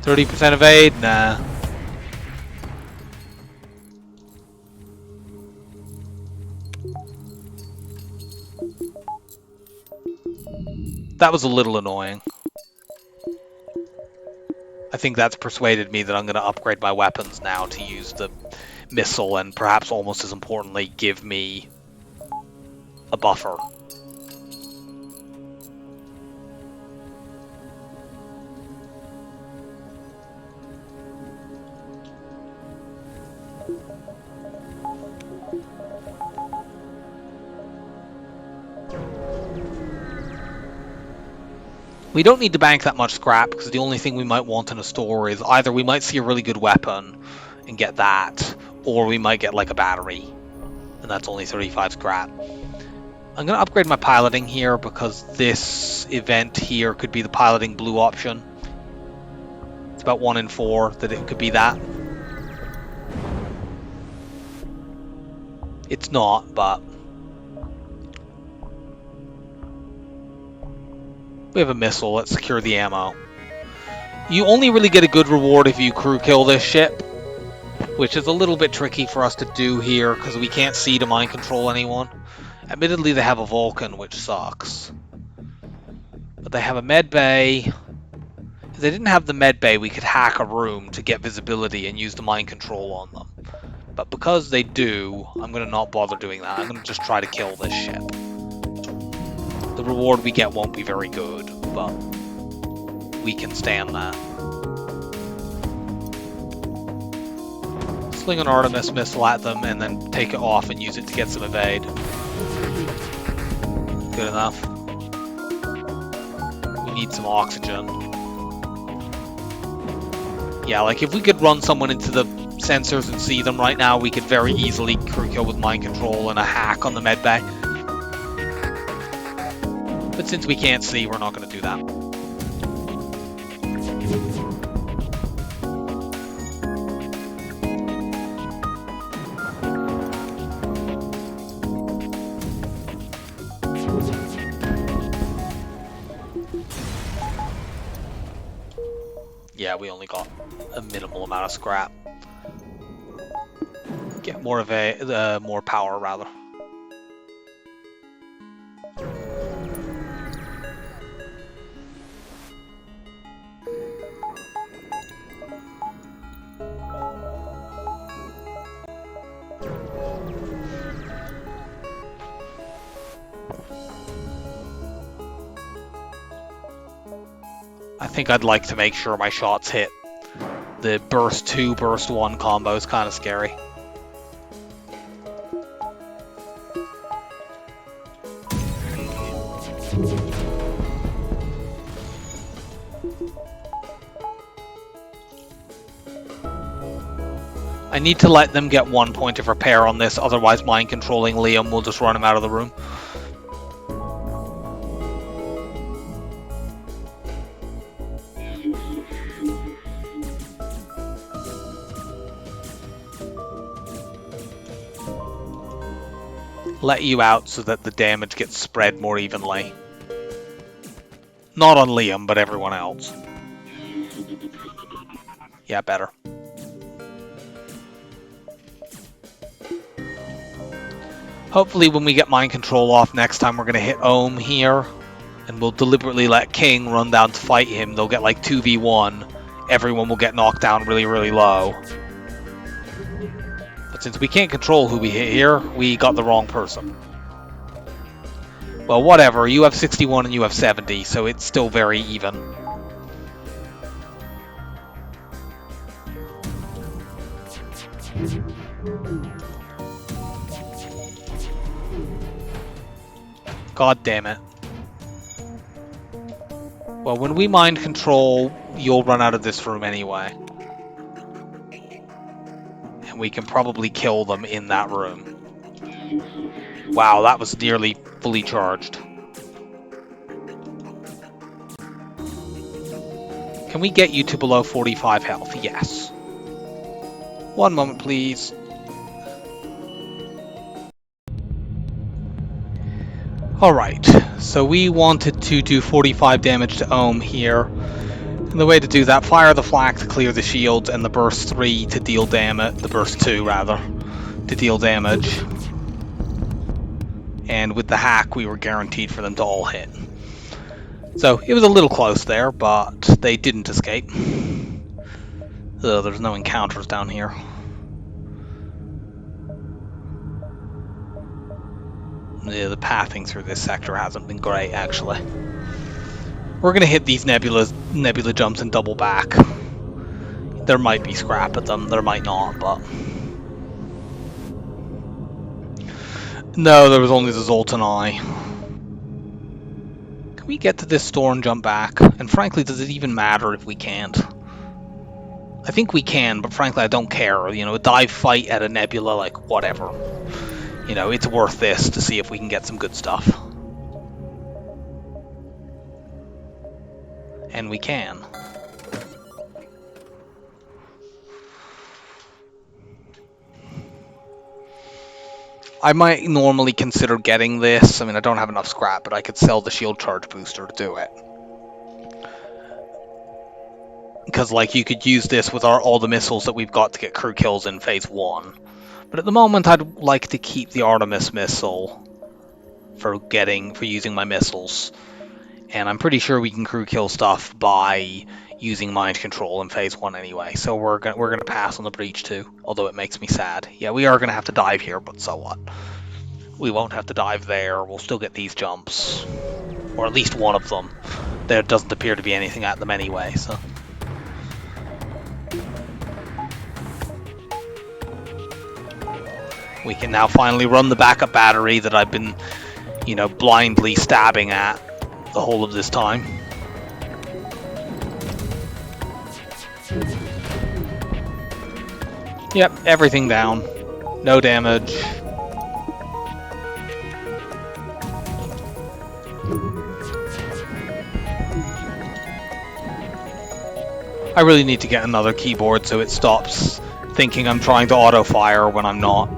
30% evade? Nah. That was a little annoying. I think that's persuaded me that I'm going to upgrade my weapons now to use the missile and perhaps almost as importantly give me a buffer. We don't need to bank that much scrap, because the only thing we might want in a store is either we might see a really good weapon and get that, or we might get like a battery, and that's only 35 scrap. I'm going to upgrade my piloting here, because this event here could be the piloting blue option. It's about 1 in 4 that it could be that. It's not, but we have a missile. Let's secure the ammo. You only really get a good reward if you crew kill this ship, which is a little bit tricky for us to do here because we can't see to mind control anyone. Admittedly, they have a Vulcan, which sucks. But they have a med bay. If they didn't have the med bay, we could hack a room to get visibility and use the mind control on them. But because they do, I'm going to not bother doing that. I'm going to just try to kill this ship. The reward we get won't be very good, but we can stand that. Sling an Artemis missile at them and then take it off and use it to get some evade. Good enough. We need some oxygen. Yeah, like if we could run someone into the sensors and see them right now, we could very easily crew kill with mind control and a hack on the med bay. But since we can't see, we're not going to do that. Yeah, we only got a minimal amount of scrap. Get more of more power rather. I think I'd like to make sure my shots hit. The burst 2, burst 1 combo is kind of scary. I need to let them get 1 point of repair on this, otherwise mind controlling Liam will just run him out of the room. Let you out so that the damage gets spread more evenly. Not on Liam, but everyone else. Yeah, better. Hopefully when we get mind control off next time, we're going to hit Ohm here. And we'll deliberately let King run down to fight him. They'll get like 2v1. Everyone will get knocked down really, really low. But since we can't control who we hit here, we got the wrong person. Well, whatever. You have 61 and you have 70, so it's still very even. God damn it. Well, when we mind control, you'll run out of this room anyway. And we can probably kill them in that room. Wow, that was nearly fully charged. Can we get you to below 45 health? Yes. 1 moment, please. Alright, so we wanted to do 45 damage to Ohm here. And the way to do that, fire the flak to clear the shields and the burst 3 to deal damage, the burst 2 rather, to deal damage. And with the hack, we were guaranteed for them to all hit. So it was a little close there, but they didn't escape. There's no encounters down here. Yeah, the pathing through this sector hasn't been great, actually. We're gonna hit these nebula jumps and double back. There might be scrap at them, there might not, but... No, there was only the Zoltan Eye. Can we get to this store and jump back? And frankly, does it even matter if we can't? I think we can, but frankly, I don't care. You know, a dive fight at a nebula, like, whatever. You know, it's worth this to see if we can get some good stuff. And we can. I might normally consider getting this. I mean, I don't have enough scrap, but I could sell the shield charge booster to do it. Because, like, you could use this with all the missiles that we've got to get crew kills in Phase 1. But at the moment, I'd like to keep the Artemis missile for using my missiles. And I'm pretty sure we can crew kill stuff by using mind control in Phase 1 anyway. So we're gonna pass on the breach too, although it makes me sad. Yeah, we are gonna have to dive here, but so what? We won't have to dive there. We'll still get these jumps, or at least one of them. There doesn't appear to be anything at them anyway, so. We can now finally run the backup battery that I've been, you know, blindly stabbing at the whole of this time. Yep, everything down. No damage. I really need to get another keyboard so it stops thinking I'm trying to auto-fire when I'm not.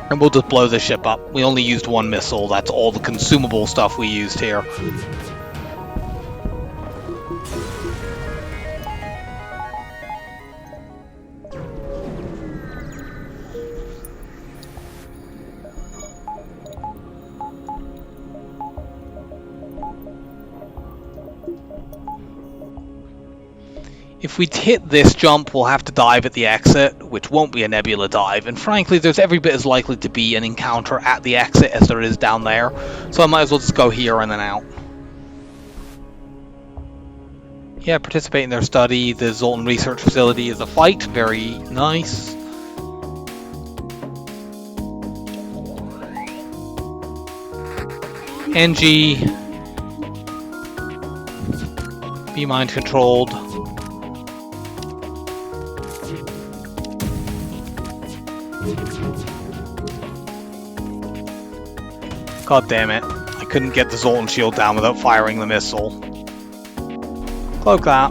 And we'll just blow the ship up. We only used one missile. That's all the consumable stuff we used here. If we hit this jump, we'll have to dive at the exit, which won't be a nebula dive, and frankly, there's every bit as likely to be an encounter at the exit as there is down there, so I might as well just go here and then out. Yeah, participate in their study. The Zoltan Research Facility is a fight. Very nice. NG. Be mind controlled. God damn it. I couldn't get the Zoltan shield down without firing the missile. Cloak that.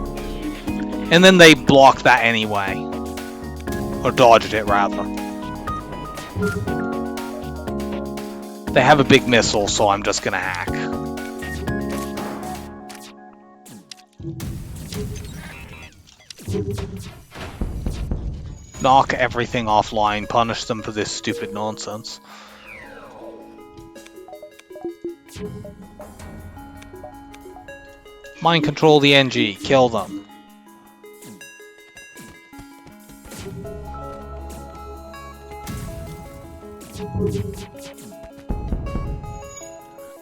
And then they blocked that anyway. Or dodged it, rather. They have a big missile, so I'm just gonna hack. Knock everything offline, punish them for this stupid nonsense. Mind control the NG, kill them.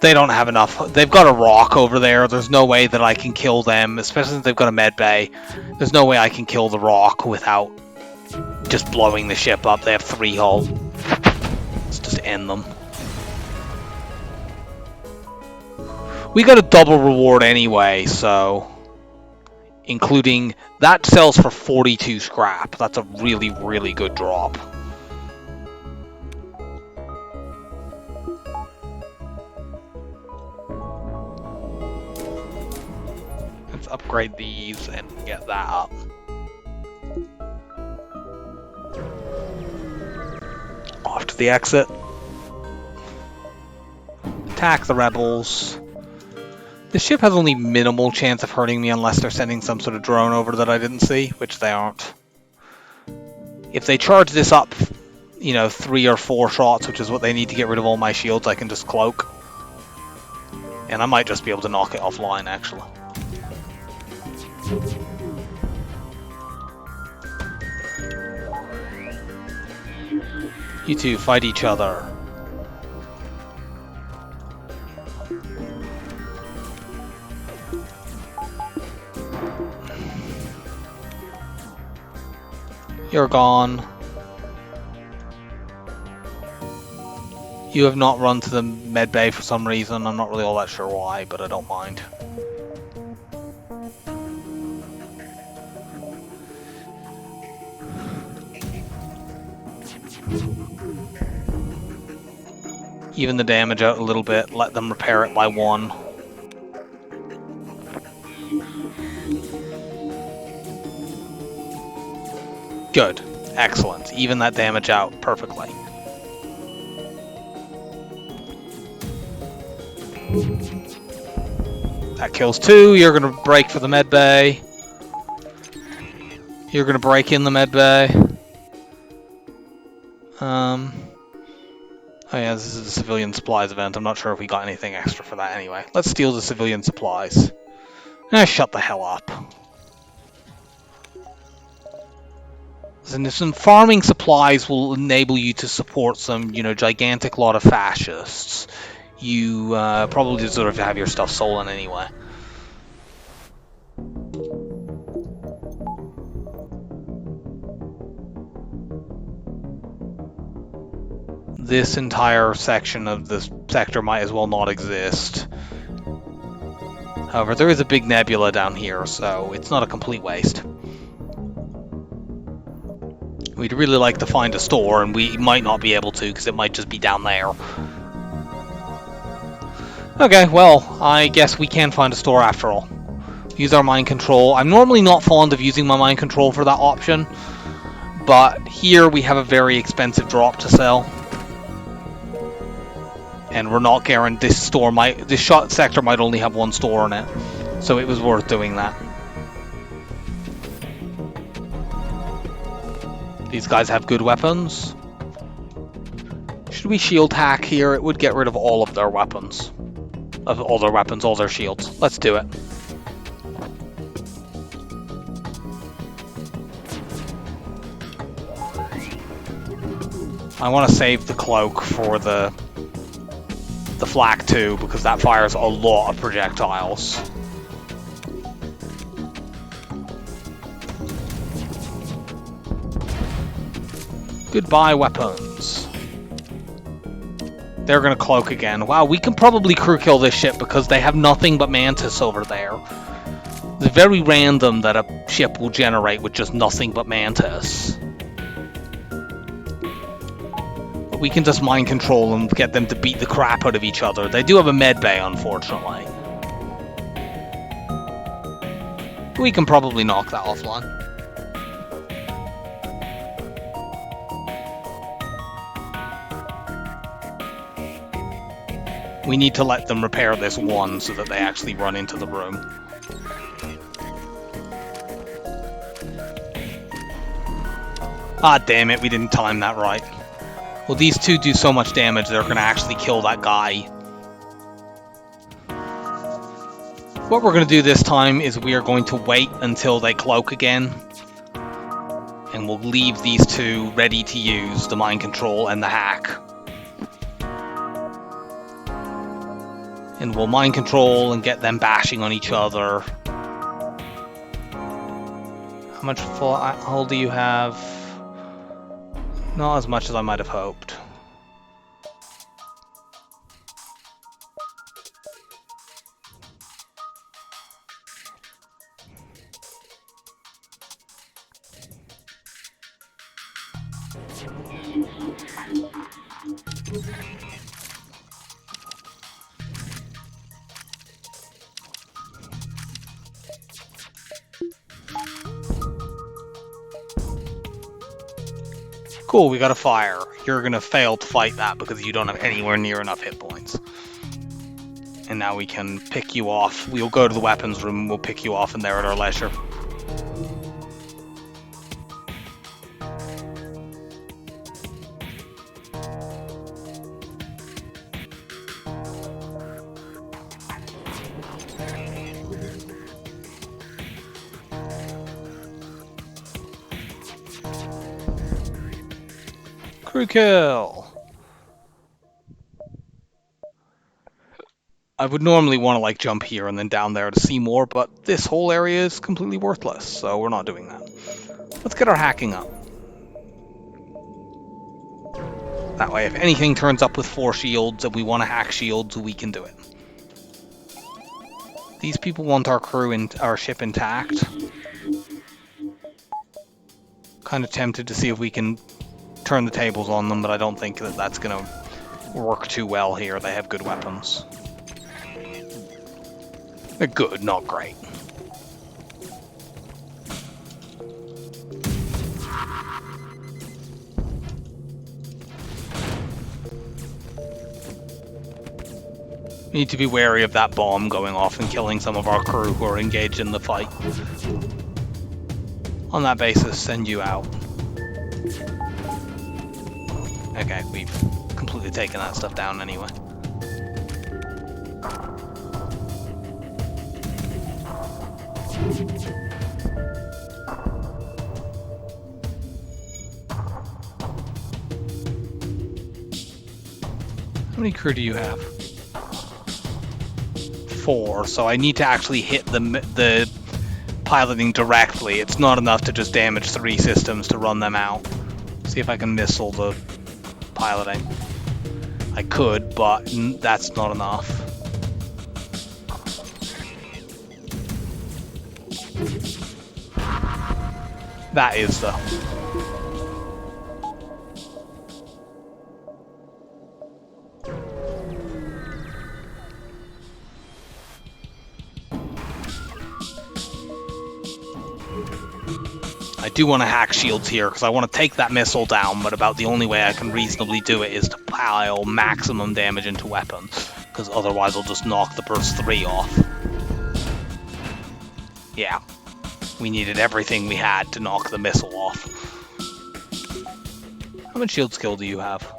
They don't have enough. They've got a rock over there. There's no way that I can kill them, especially since they've got a med bay. There's no way I can kill the rock without just blowing the ship up. They have 3 hull. Let's just end them. We got a double reward anyway, so... Including... That sells for 42 scrap. That's a really, really good drop. Let's upgrade these and get that up. Off to the exit. Attack the rebels. The ship has only minimal chance of hurting me unless they're sending some sort of drone over that I didn't see, which they aren't. If they charge this up, you know, 3 or 4 shots, which is what they need to get rid of all my shields, I can just cloak. And I might just be able to knock it offline, actually. You two fight each other. You're gone. You have not run to the med bay for some reason. I'm not really all that sure why, but I don't mind. Even the damage out a little bit, let them repair it by 1. Good. Excellent. Even that damage out perfectly. That kills 2. You're going to break for the med bay. You're going to break in the med bay. Oh yeah, this is a civilian supplies event. I'm not sure if we got anything extra for that anyway. Let's steal the civilian supplies. Shut the hell up. And some farming supplies will enable you to support some, gigantic lot of fascists. You probably deserve to have your stuff stolen anyway. This entire section of this sector might as well not exist. However, there is a big nebula down here, so it's not a complete waste. We'd really like to find a store, and we might not be able to, because it might just be down there. Okay, well, I guess we can find a store after all. Use our mind control. I'm normally not fond of using my mind control for that option, but here we have a very expensive drop to sell. And we're not guaranteed this shot sector might only have 1 store in it, so it was worth doing that. These guys have good weapons. Should we shield hack here? It would get rid of all of their weapons. All their shields. Let's do it. I want to save the cloak for the flak too, because that fires a lot of projectiles. Goodbye, weapons. They're gonna cloak again. Wow, we can probably crew kill this ship because they have nothing but mantis over there. It's very random that a ship will generate with just nothing but mantis. But we can just mind control and get them to beat the crap out of each other. They do have a med bay, unfortunately. We can probably knock that offline. We need to let them repair this 1 so that they actually run into the room. Ah, damn it, we didn't time that right. Well, these 2 do so much damage, they're going to actually kill that guy. What we're going to do this time is we are going to wait until they cloak again. And we'll leave these 2 ready to use the mind control and the hack. And we'll mind control and get them bashing on each other. How much full hull do you have? Not as much as I might have hoped. Cool, we got a fire. You're gonna fail to fight that because you don't have anywhere near enough hit points. And now we can pick you off. We'll go to the weapons room and we'll pick you off in there at our leisure. Crew kill! I would normally want to like jump here and then down there to see more, but this whole area is completely worthless, so we're not doing that. Let's get our hacking up. That way, if anything turns up with 4 shields and we want to hack shields, we can do it. These people want our crew and our ship intact. Kind of tempted to see if we can turn the tables on them, but I don't think that that's going to work too well here. They have good weapons. They're good, not great. We need to be wary of that bomb going off and killing some of our crew who are engaged in the fight. On that basis, send you out. Okay, we've completely taken that stuff down anyway. How many crew do you have? 4, so I need to actually hit the piloting directly. It's not enough to just damage 3 systems to run them out. See if I can missile the piloting. I could, but that's not enough. That is, though. I do want to hack shields here because I want to take that missile down, but about the only way I can reasonably do it is to pile maximum damage into weapons, because otherwise I'll just knock the burst 3 off. Yeah, we needed everything we had to knock the missile off. How much shield skill do you have?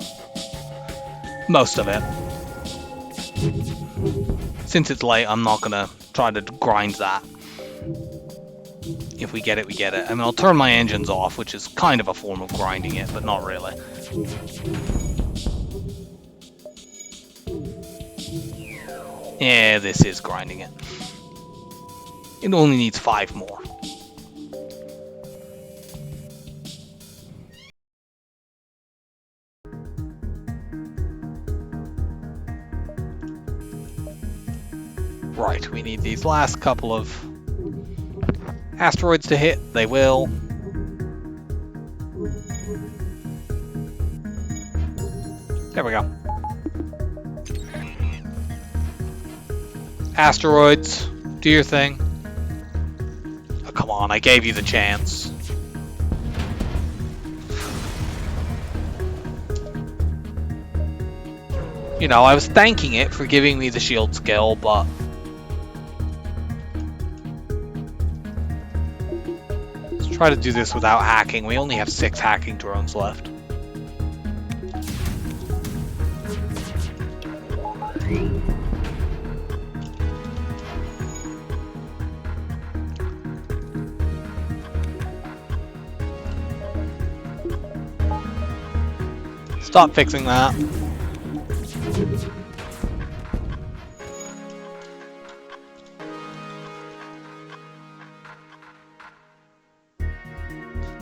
Most of it. Since it's late, I'm not going to try to grind that. If we get it, we get it. I mean, I'll turn my engines off, which is kind of a form of grinding it, but not really. Yeah, this is grinding it. It only needs 5 more. Right, we need these last couple of asteroids to hit. They will. There we go. Asteroids, do your thing. Oh, come on, I gave you the chance. You know, I was thanking it for giving me the shield skill, but let's try to do this without hacking. We only have 6 hacking drones left. Stop fixing that.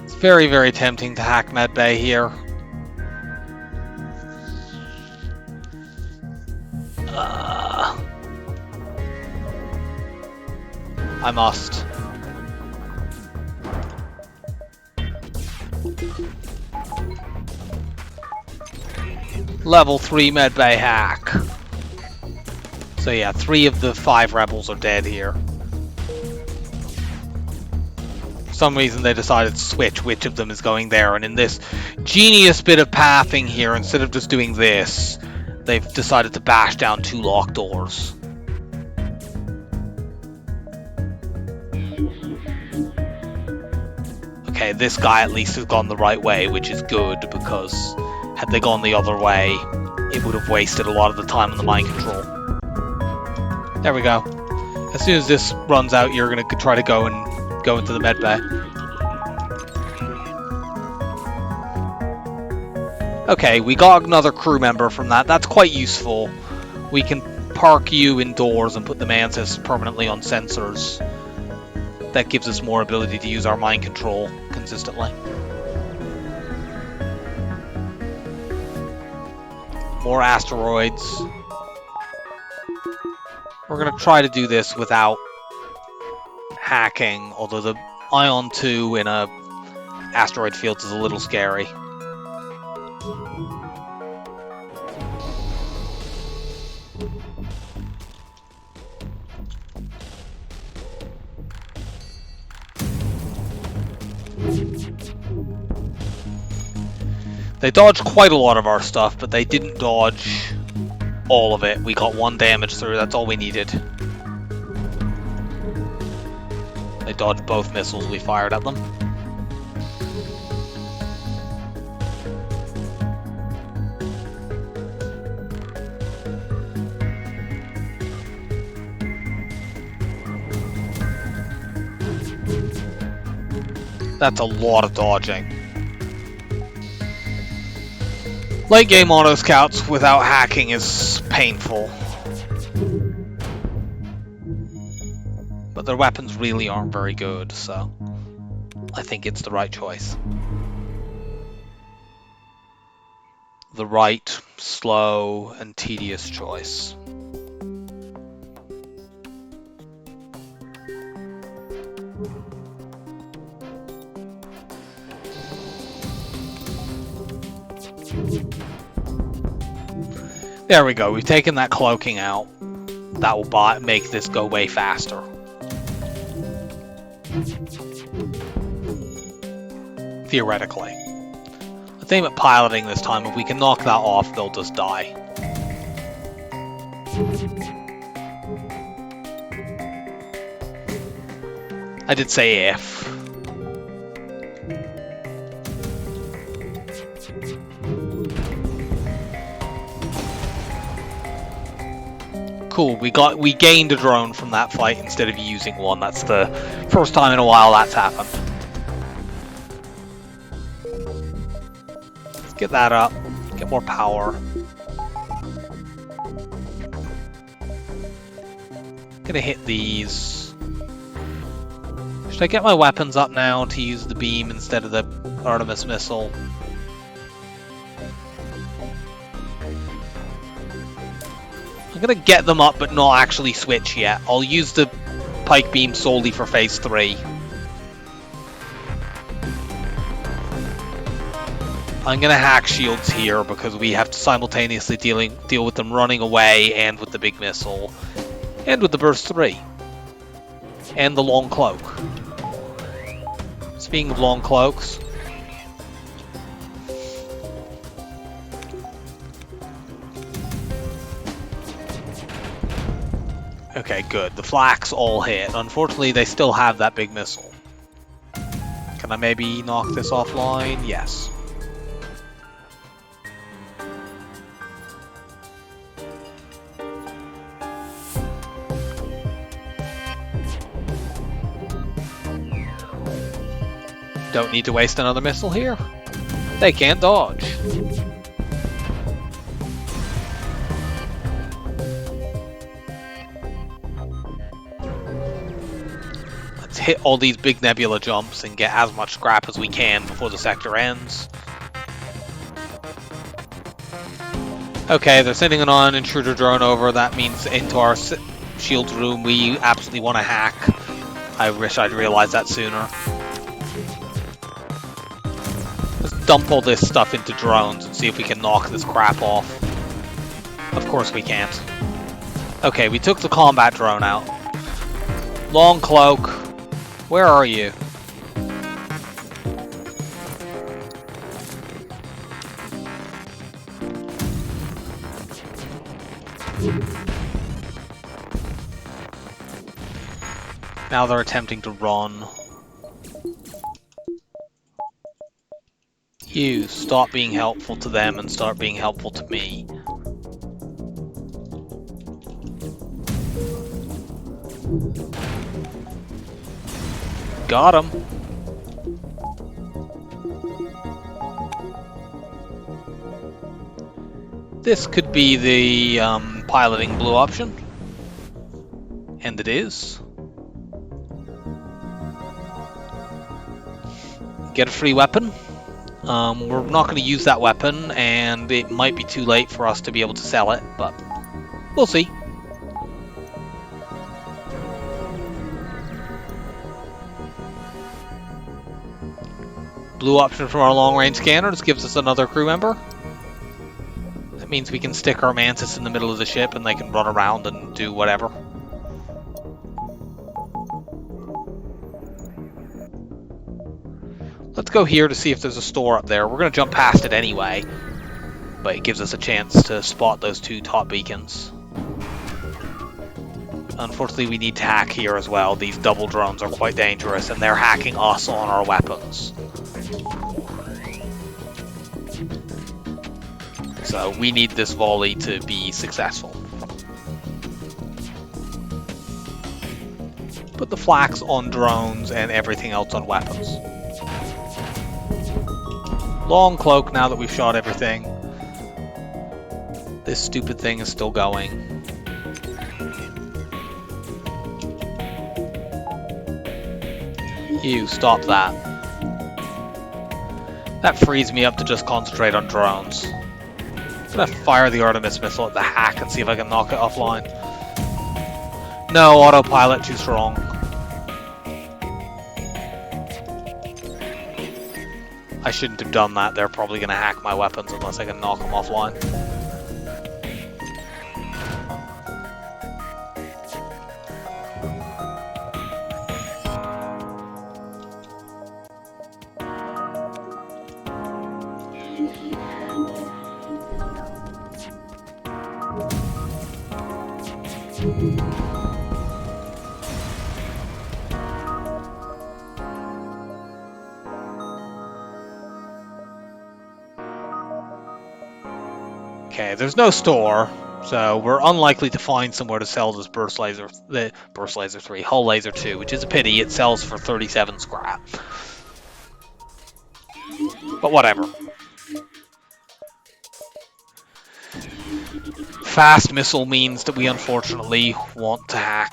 It's very, very tempting to hack medbay here. I must. Level 3 medbay hack. So yeah, 3 of the 5 rebels are dead here. For some reason they decided to switch which of them is going there, and in this genius bit of pathing here, instead of just doing this, they've decided to bash down 2 locked doors. Okay, this guy at least has gone the right way, which is good, because had they gone the other way, it would have wasted a lot of the time on the mind control. There we go. As soon as this runs out, you're going to try to go into the med bay. Okay, we got another crew member from that. That's quite useful. We can park you indoors and put the mantis permanently on sensors. That gives us more ability to use our mind control consistently. More asteroids. We're going to try to do this without hacking, although the Ion 2 in a asteroid field is a little scary. They dodged quite a lot of our stuff, but they didn't dodge all of it. We got 1 damage through, that's all we needed. They dodged both missiles we fired at them. That's a lot of dodging. Late game auto scouts without hacking is painful. But their weapons really aren't very good, so I think it's the right choice. The right, slow, and tedious choice. There we go, we've taken that cloaking out. That will make this go way faster. Theoretically. Let's aim at piloting this time. If we can knock that off, they'll just die. I did say if. Cool, we gained a drone from that fight instead of using one. That's the first time in a while that's happened. Let's get that up, get more power. Gonna hit these. Should I get my weapons up now to use the beam instead of the Artemis missile? I'm gonna get them up but not actually switch yet. I'll use the pike beam solely for phase 3. I'm gonna hack shields here because we have to simultaneously deal with them running away and with the big missile. And with the burst 3. And the long cloak. Speaking of long cloaks, okay, good. The flaks all hit. Unfortunately, they still have that big missile. Can I maybe knock this offline? Yes. Don't need to waste another missile here. They can't dodge. Hit all these big nebula jumps and get as much scrap as we can before the sector ends. Okay, they're sending an intruder drone over. That means into our shields room we absolutely want to hack. I wish I'd realized that sooner. Let's dump all this stuff into drones and see if we can knock this crap off. Of course we can't. Okay, we took the combat drone out. Long cloak. Where are you? Now they're attempting to run. You stop being helpful to them and start being helpful to me. Got him. This could be the piloting blue option. And it is. Get a free weapon. We're not going to use that weapon, and it might be too late for us to be able to sell it, but we'll see. Blue option from our long-range scanner just gives us another crew member. That means we can stick our Mantis in the middle of the ship and they can run around and do whatever. Let's go here to see if there's a store up there. We're going to jump past it anyway, but it gives us a chance to spot those two top beacons. Unfortunately, we need to hack here as well. These double drones are quite dangerous, and they're hacking us on our weapons. So we need this volley to be successful. Put the flax on drones and everything else on weapons. Long cloak now that we've shot everything. This stupid thing is still going. You stop that. That frees me up to just concentrate on drones. I'm gonna fire the Artemis missile at the hack and see if I can knock it offline. No, autopilot too strong. I shouldn't have done that. They're probably gonna hack my weapons unless I can knock them offline. Okay, there's no store, so we're unlikely to find somewhere to sell this burst laser 3, hull laser 2, which is a pity. It sells for 37 scrap. But whatever. Fast missile means that we unfortunately want to hack.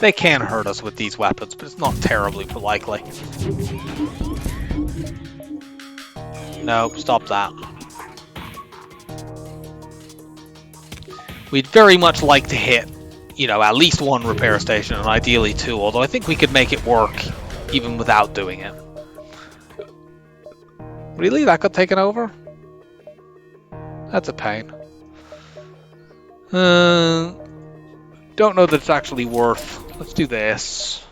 They can hurt us with these weapons, but it's not terribly likely. Nope, stop that. We'd very much like to hit, you know, at least one repair station, and ideally two, although I think we could make it work even without doing it. Really? That got taken over? That's a pain. Don't know that it's actually worth. Let's do this.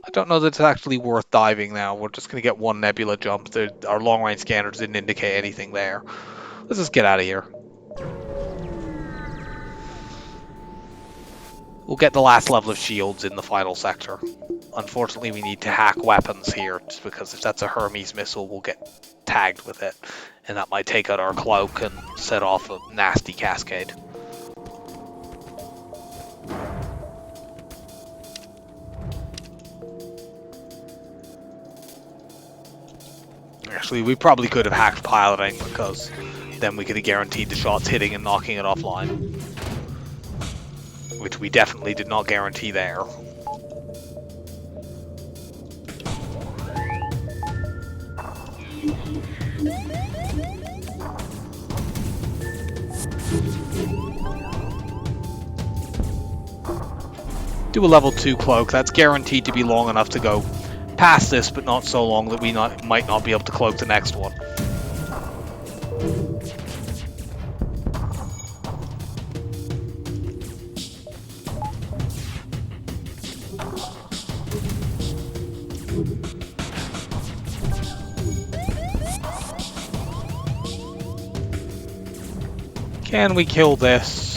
I don't know that it's actually worth diving now. We're just going to get one nebula jump. Our long-range scanners didn't indicate anything there. Let's just get out of here. We'll get the last level of shields in the final sector. Unfortunately, we need to hack weapons here, just because if that's a Hermes missile, we'll get tagged with it. And that might take out our cloak and set off a nasty cascade. Actually, we probably could have hacked piloting, because then we could have guaranteed the shots hitting and knocking it offline. Which we definitely did not guarantee there. Do a level 2 cloak. That's guaranteed to be long enough to go past this, but not so long that we might not be able to cloak the next one. Can we kill this?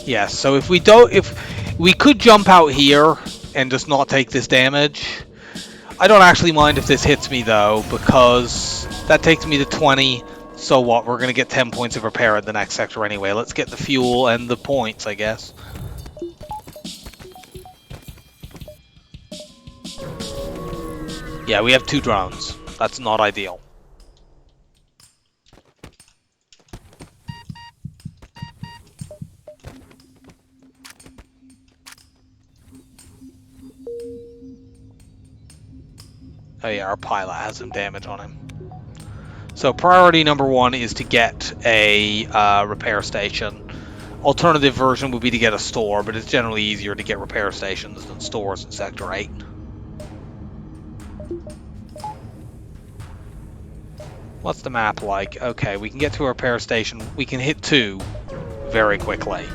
Yes, so if we could jump out here and just not take this damage. I don't actually mind if this hits me though, because that takes me to 20. So what, we're gonna get 10 points of repair in the next sector anyway. Let's get the fuel and the points, I guess. Yeah, we have 2 drones. That's not ideal. Oh yeah, our pilot has some damage on him. So priority number 1 is to get a repair station. Alternative version would be to get a store, but it's generally easier to get repair stations than stores in Sector 8. What's the map like? Okay, we can get to a repair station. We can hit 2 very quickly,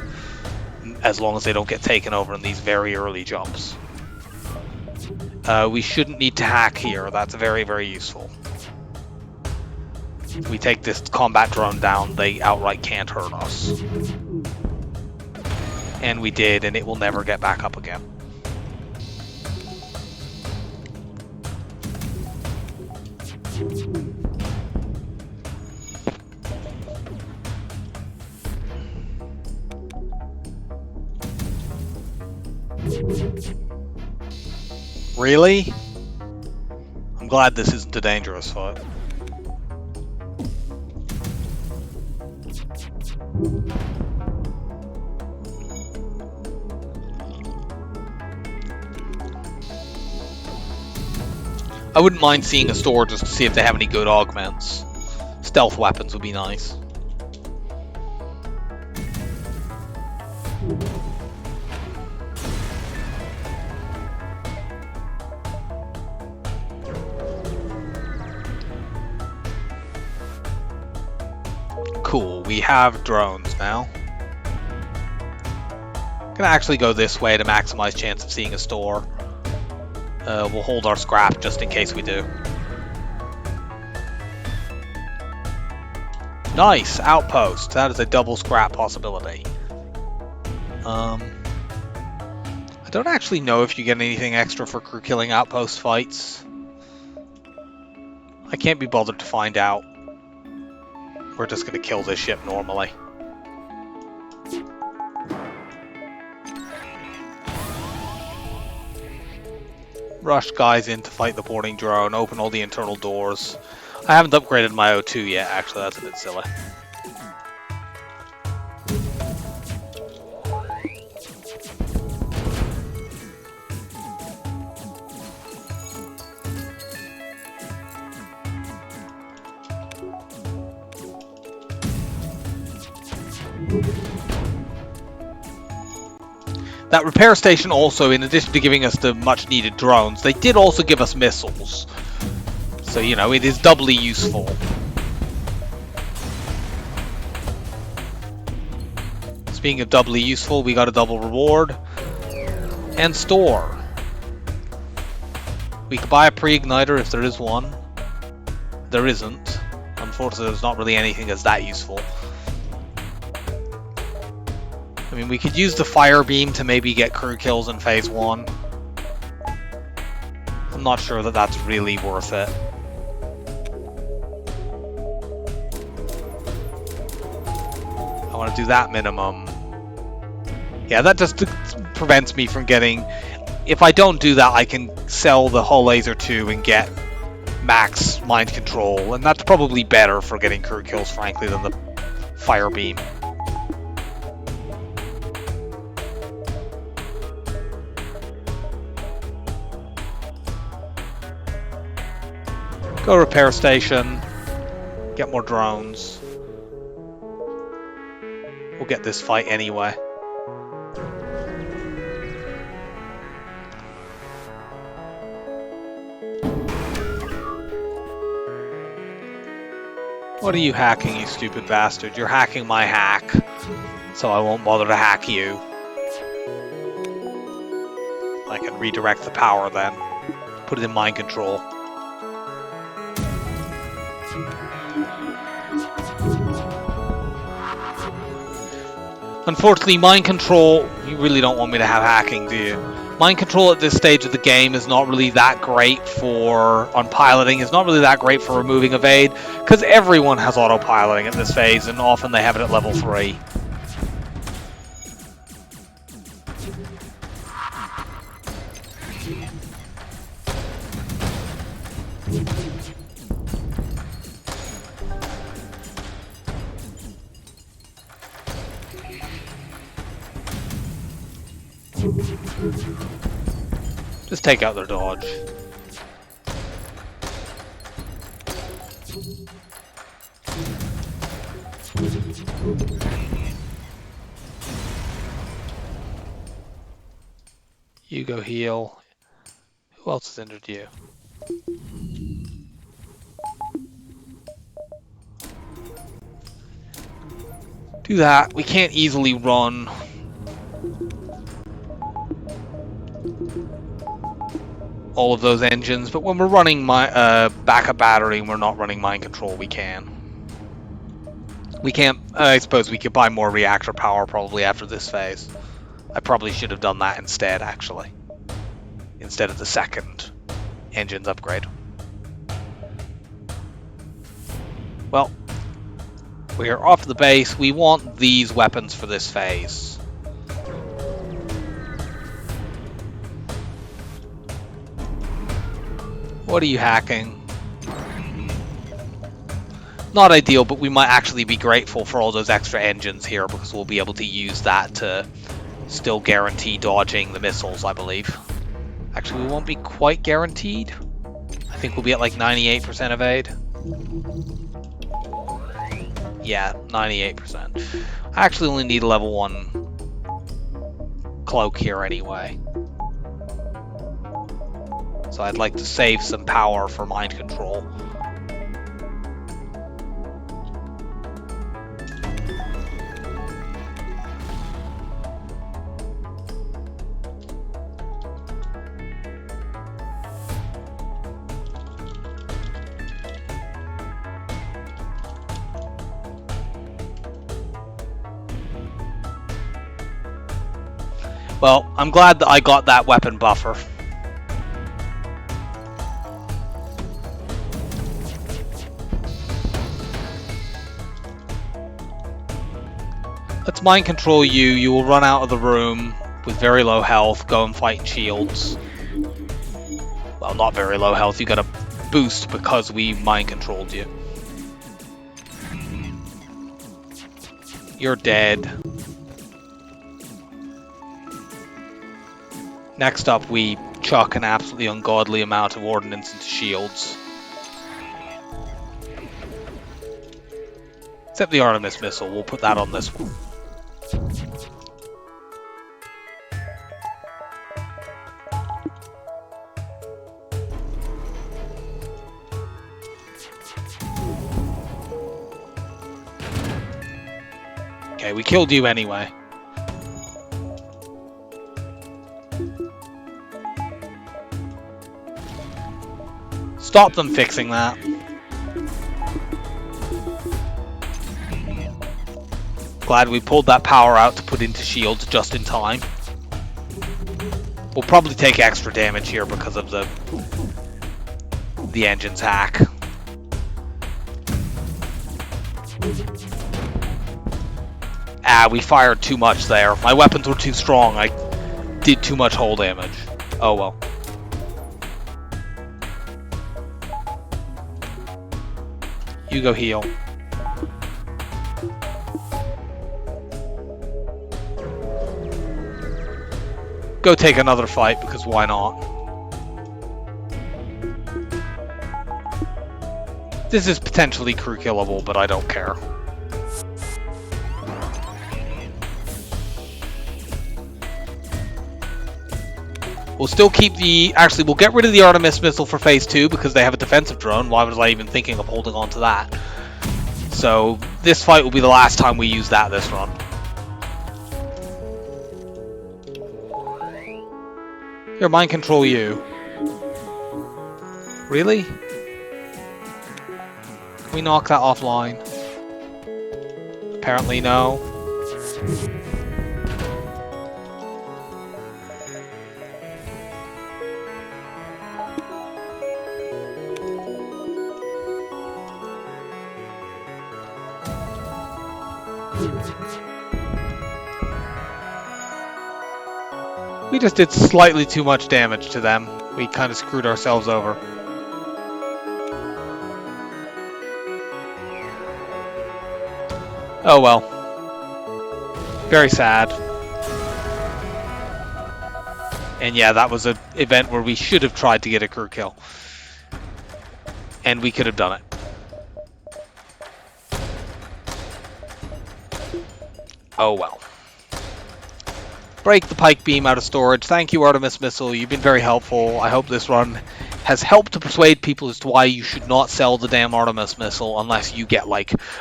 as long as they don't get taken over in these very early jumps. We shouldn't need to hack here. That's very, very useful. If we take this combat drone down, they outright can't hurt us. And we did, and it will never get back up again. Really? I'm glad this isn't a dangerous fight. I wouldn't mind seeing a store just to see if they have any good augments. Stealth weapons would be nice. Cool, we have drones now. Gonna actually go this way to maximize chance of seeing a store. We'll hold our scrap just in case we do. Nice! Outpost. That is a double scrap possibility. I don't actually know if you get anything extra for crew killing outpost fights. I can't be bothered to find out. We're just going to kill this ship normally. Rush guys in to fight the boarding drone, open all the internal doors. I haven't upgraded my O2 yet, actually, that's a bit silly. That repair station also, in addition to giving us the much needed drones, they did also give us missiles. So, you know, it is doubly useful. Speaking of doubly useful, we got a double reward. And store. We could buy a pre-igniter if there is one. There isn't. Unfortunately, there's not really anything that's that useful. I mean, we could use the fire beam to maybe get crew kills in phase 1. I'm not sure that that's really worth it. I want to do that minimum. Yeah, that just prevents me from getting... If I don't do that, I can sell the hull laser 2 and get max mind control, and that's probably better for getting crew kills, frankly, than the fire beam. Go repair station, get more drones. We'll get this fight anyway. What are you hacking, you stupid bastard? You're hacking my hack, so I won't bother to hack you. I can redirect the power then. Put it in mind control. Unfortunately, mind control, you really don't want me to have hacking, do you? Mind control at this stage of the game is not really that great for, on piloting, is not really that great for removing evade, because everyone has autopiloting at this phase, and often they have it at level 3. Just take out their dodge. You go heal. Who else has injured you? Do that. We can't easily run. All of those engines, but when we're running my backup battery and we're not running mind control, we can. We can't. I suppose we could buy more reactor power probably after this phase. I probably should have done that instead, actually, instead of the second engines upgrade. Well, we are off the base. We want these weapons for this phase. What are you hacking? Not ideal, but we might actually be grateful for all those extra engines here because we'll be able to use that to still guarantee dodging the missiles, I believe. Actually, we won't be quite guaranteed. I think we'll be at like 98% evade. Yeah, 98%. I actually only need a level 1 cloak here anyway. So I'd like to save some power for mind control. Well, I'm glad that I got that weapon buffer. Let's mind control you. You will run out of the room with very low health. Go and fight shields. Well, not very low health. You got a boost because we mind controlled you. You're dead. Next up, we chuck an absolutely ungodly amount of ordnance into shields. Except the Artemis missile, we'll put that on this one. Okay, we killed you anyway. Stop them fixing that. Glad we pulled that power out to put into shields just in time. We'll probably take extra damage here because of the engine's hack. Ah, we fired too much there. My weapons were too strong. I did too much hull damage. Oh well. You go heal. Go take another fight, because why not? This is potentially crew killable, but I don't care. We'll still keep the... Actually, we'll get rid of the Artemis missile for phase 2 because they have a defensive drone. Why was I even thinking of holding on to that? So, this fight will be the last time we use that this run. Here, mind control you. Really? Can we knock that offline? Apparently no. We just did slightly too much damage to them. We kind of screwed ourselves over. Oh well. Very sad. And yeah, that was an event where we should have tried to get a crew kill. And we could have done it. Oh well. Break the pike beam out of storage. Thank you, Artemis Missile. You've been very helpful. I hope this run has helped to persuade people as to why you should not sell the damn Artemis Missile unless you get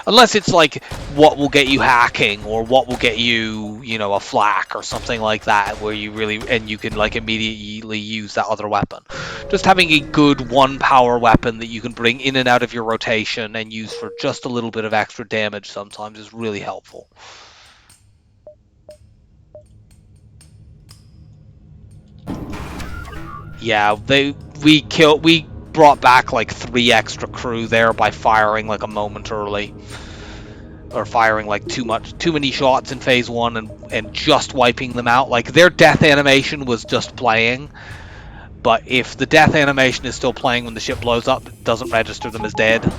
unless it's like what will get you hacking or what will get you, you know, a flak or something like that where you really, and you can like immediately use that other weapon. Just having a good one power weapon that you can bring in and out of your rotation and use for just a little bit of extra damage sometimes is really helpful. Yeah, we brought back like 3 extra crew there by firing like a moment early. Or firing like too many shots in phase 1 and just wiping them out. Like their death animation was just playing. But if the death animation is still playing when the ship blows up, it doesn't register them as dead.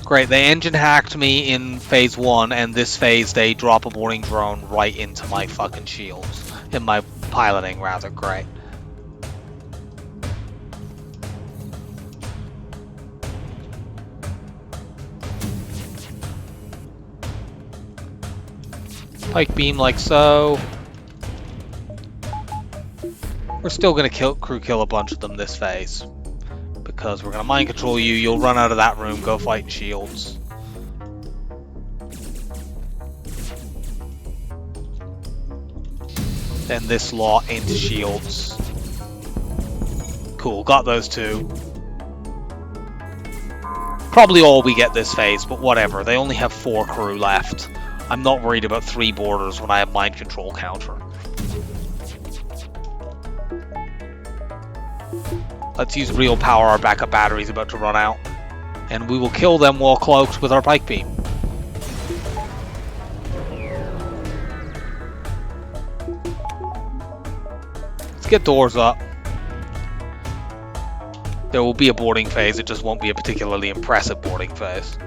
Great, they engine hacked me in phase 1, and this phase they drop a boarding drone right into my fucking shields. In my piloting, rather. Great. Pike beam like so. We're still going to crew kill a bunch of them this phase. Because we're going to mind control you, you'll run out of that room, go fight in shields. Then this lot into shields. Cool, got those 2. Probably all we get this phase, but whatever. They only have 4 crew left. I'm not worried about 3 boarders when I have mind control counter. Let's use real power, our backup battery's about to run out. And we will kill them while cloaked with our pike beam. Let's get doors up. There will be a boarding phase, it just won't be a particularly impressive boarding phase.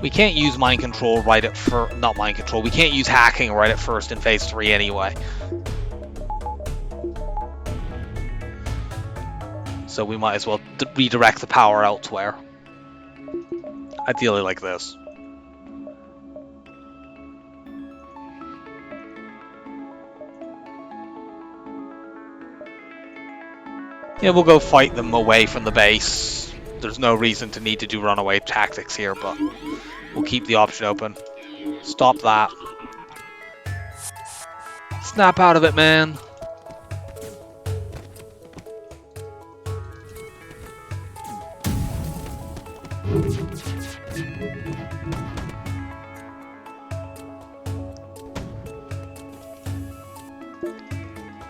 We can't use mind control right at first, not mind control, we can't use hacking right at first in phase 3 anyway. So we might as well redirect the power elsewhere. Ideally like this. Yeah, we'll go fight them away from the base. There's no reason to need to do runaway tactics here, but we'll keep the option open. Stop that. Snap out of it, man.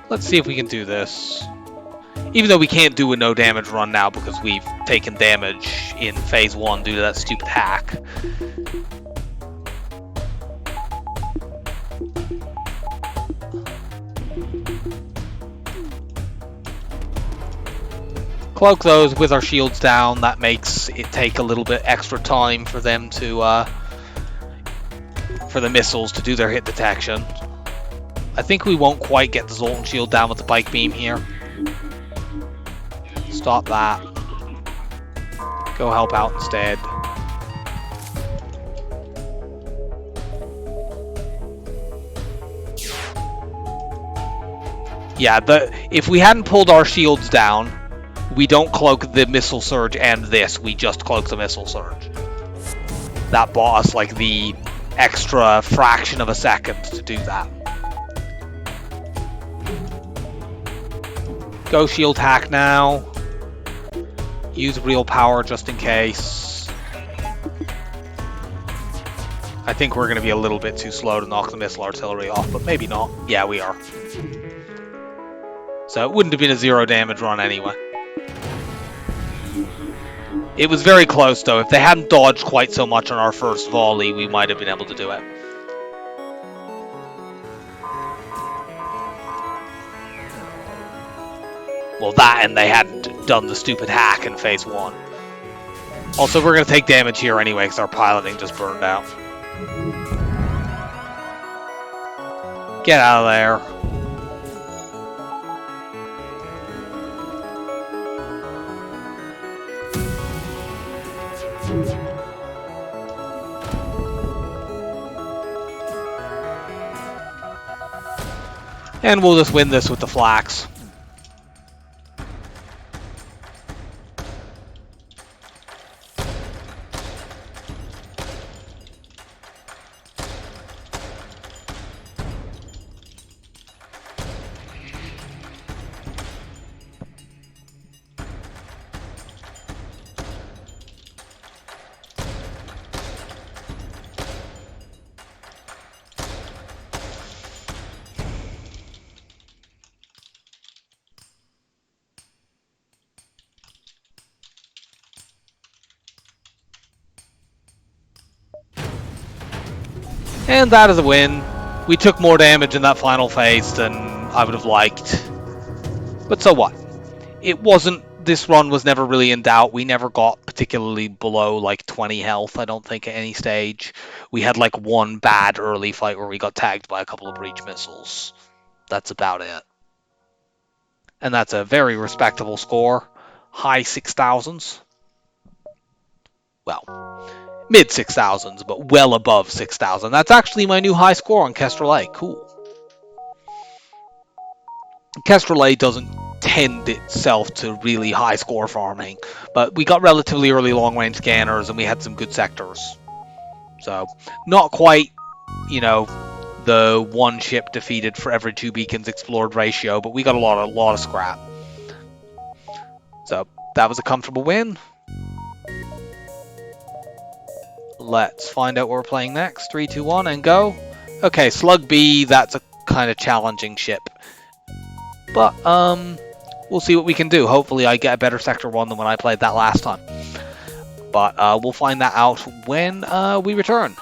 Let's see if we can do this. Even though we can't do a no damage run now because we've taken damage in phase 1 due to that stupid hack. Cloak those with our shields down. That makes it take a little bit extra time for them to, for the missiles to do their hit detection. I think we won't quite get the Zoltan shield down with the pike beam here. Stop that. Go help out instead. Yeah, if we hadn't pulled our shields down, we don't cloak the missile surge and this, we just cloak the missile surge. That bought us like the extra fraction of a second to do that. Go shield hack now. Use real power just in case. I think we're going to be a little bit too slow to knock the missile artillery off, but maybe not. Yeah, we are. So it wouldn't have been a 0 damage run anyway. It was very close though. If they hadn't dodged quite so much on our first volley, we might have been able to do it. Well, that and they hadn't done the stupid hack in phase 1. Also, we're going to take damage here anyway because our piloting just burned out. Get out of there. And we'll just win this with the flax. And that is a win. We took more damage in that final phase than I would have liked. But so what? It wasn't... This run was never really in doubt. We never got particularly below like 20 health, I don't think, at any stage. We had like one bad early fight where we got tagged by a couple of breach missiles. That's about it. And that's a very respectable score. High 6,000s. Well, mid 6,000s, but well above 6,000. That's actually my new high score on Kestrel A. Cool. Kestrel A doesn't tend itself to really high score farming, but we got relatively early long range scanners and we had some good sectors. So, not quite, you know, the one ship defeated for every 2 beacons explored ratio, but we got a lot of scrap. So, that was a comfortable win. Let's find out what we're playing next. 3, 2, 1, and go. Okay, Slug B, that's a kind of challenging ship. But, we'll see what we can do. Hopefully I get a better Sector 1 than when I played that last time. But we'll find that out when we return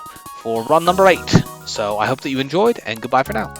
for run number 8. So I hope that you enjoyed, and goodbye for now.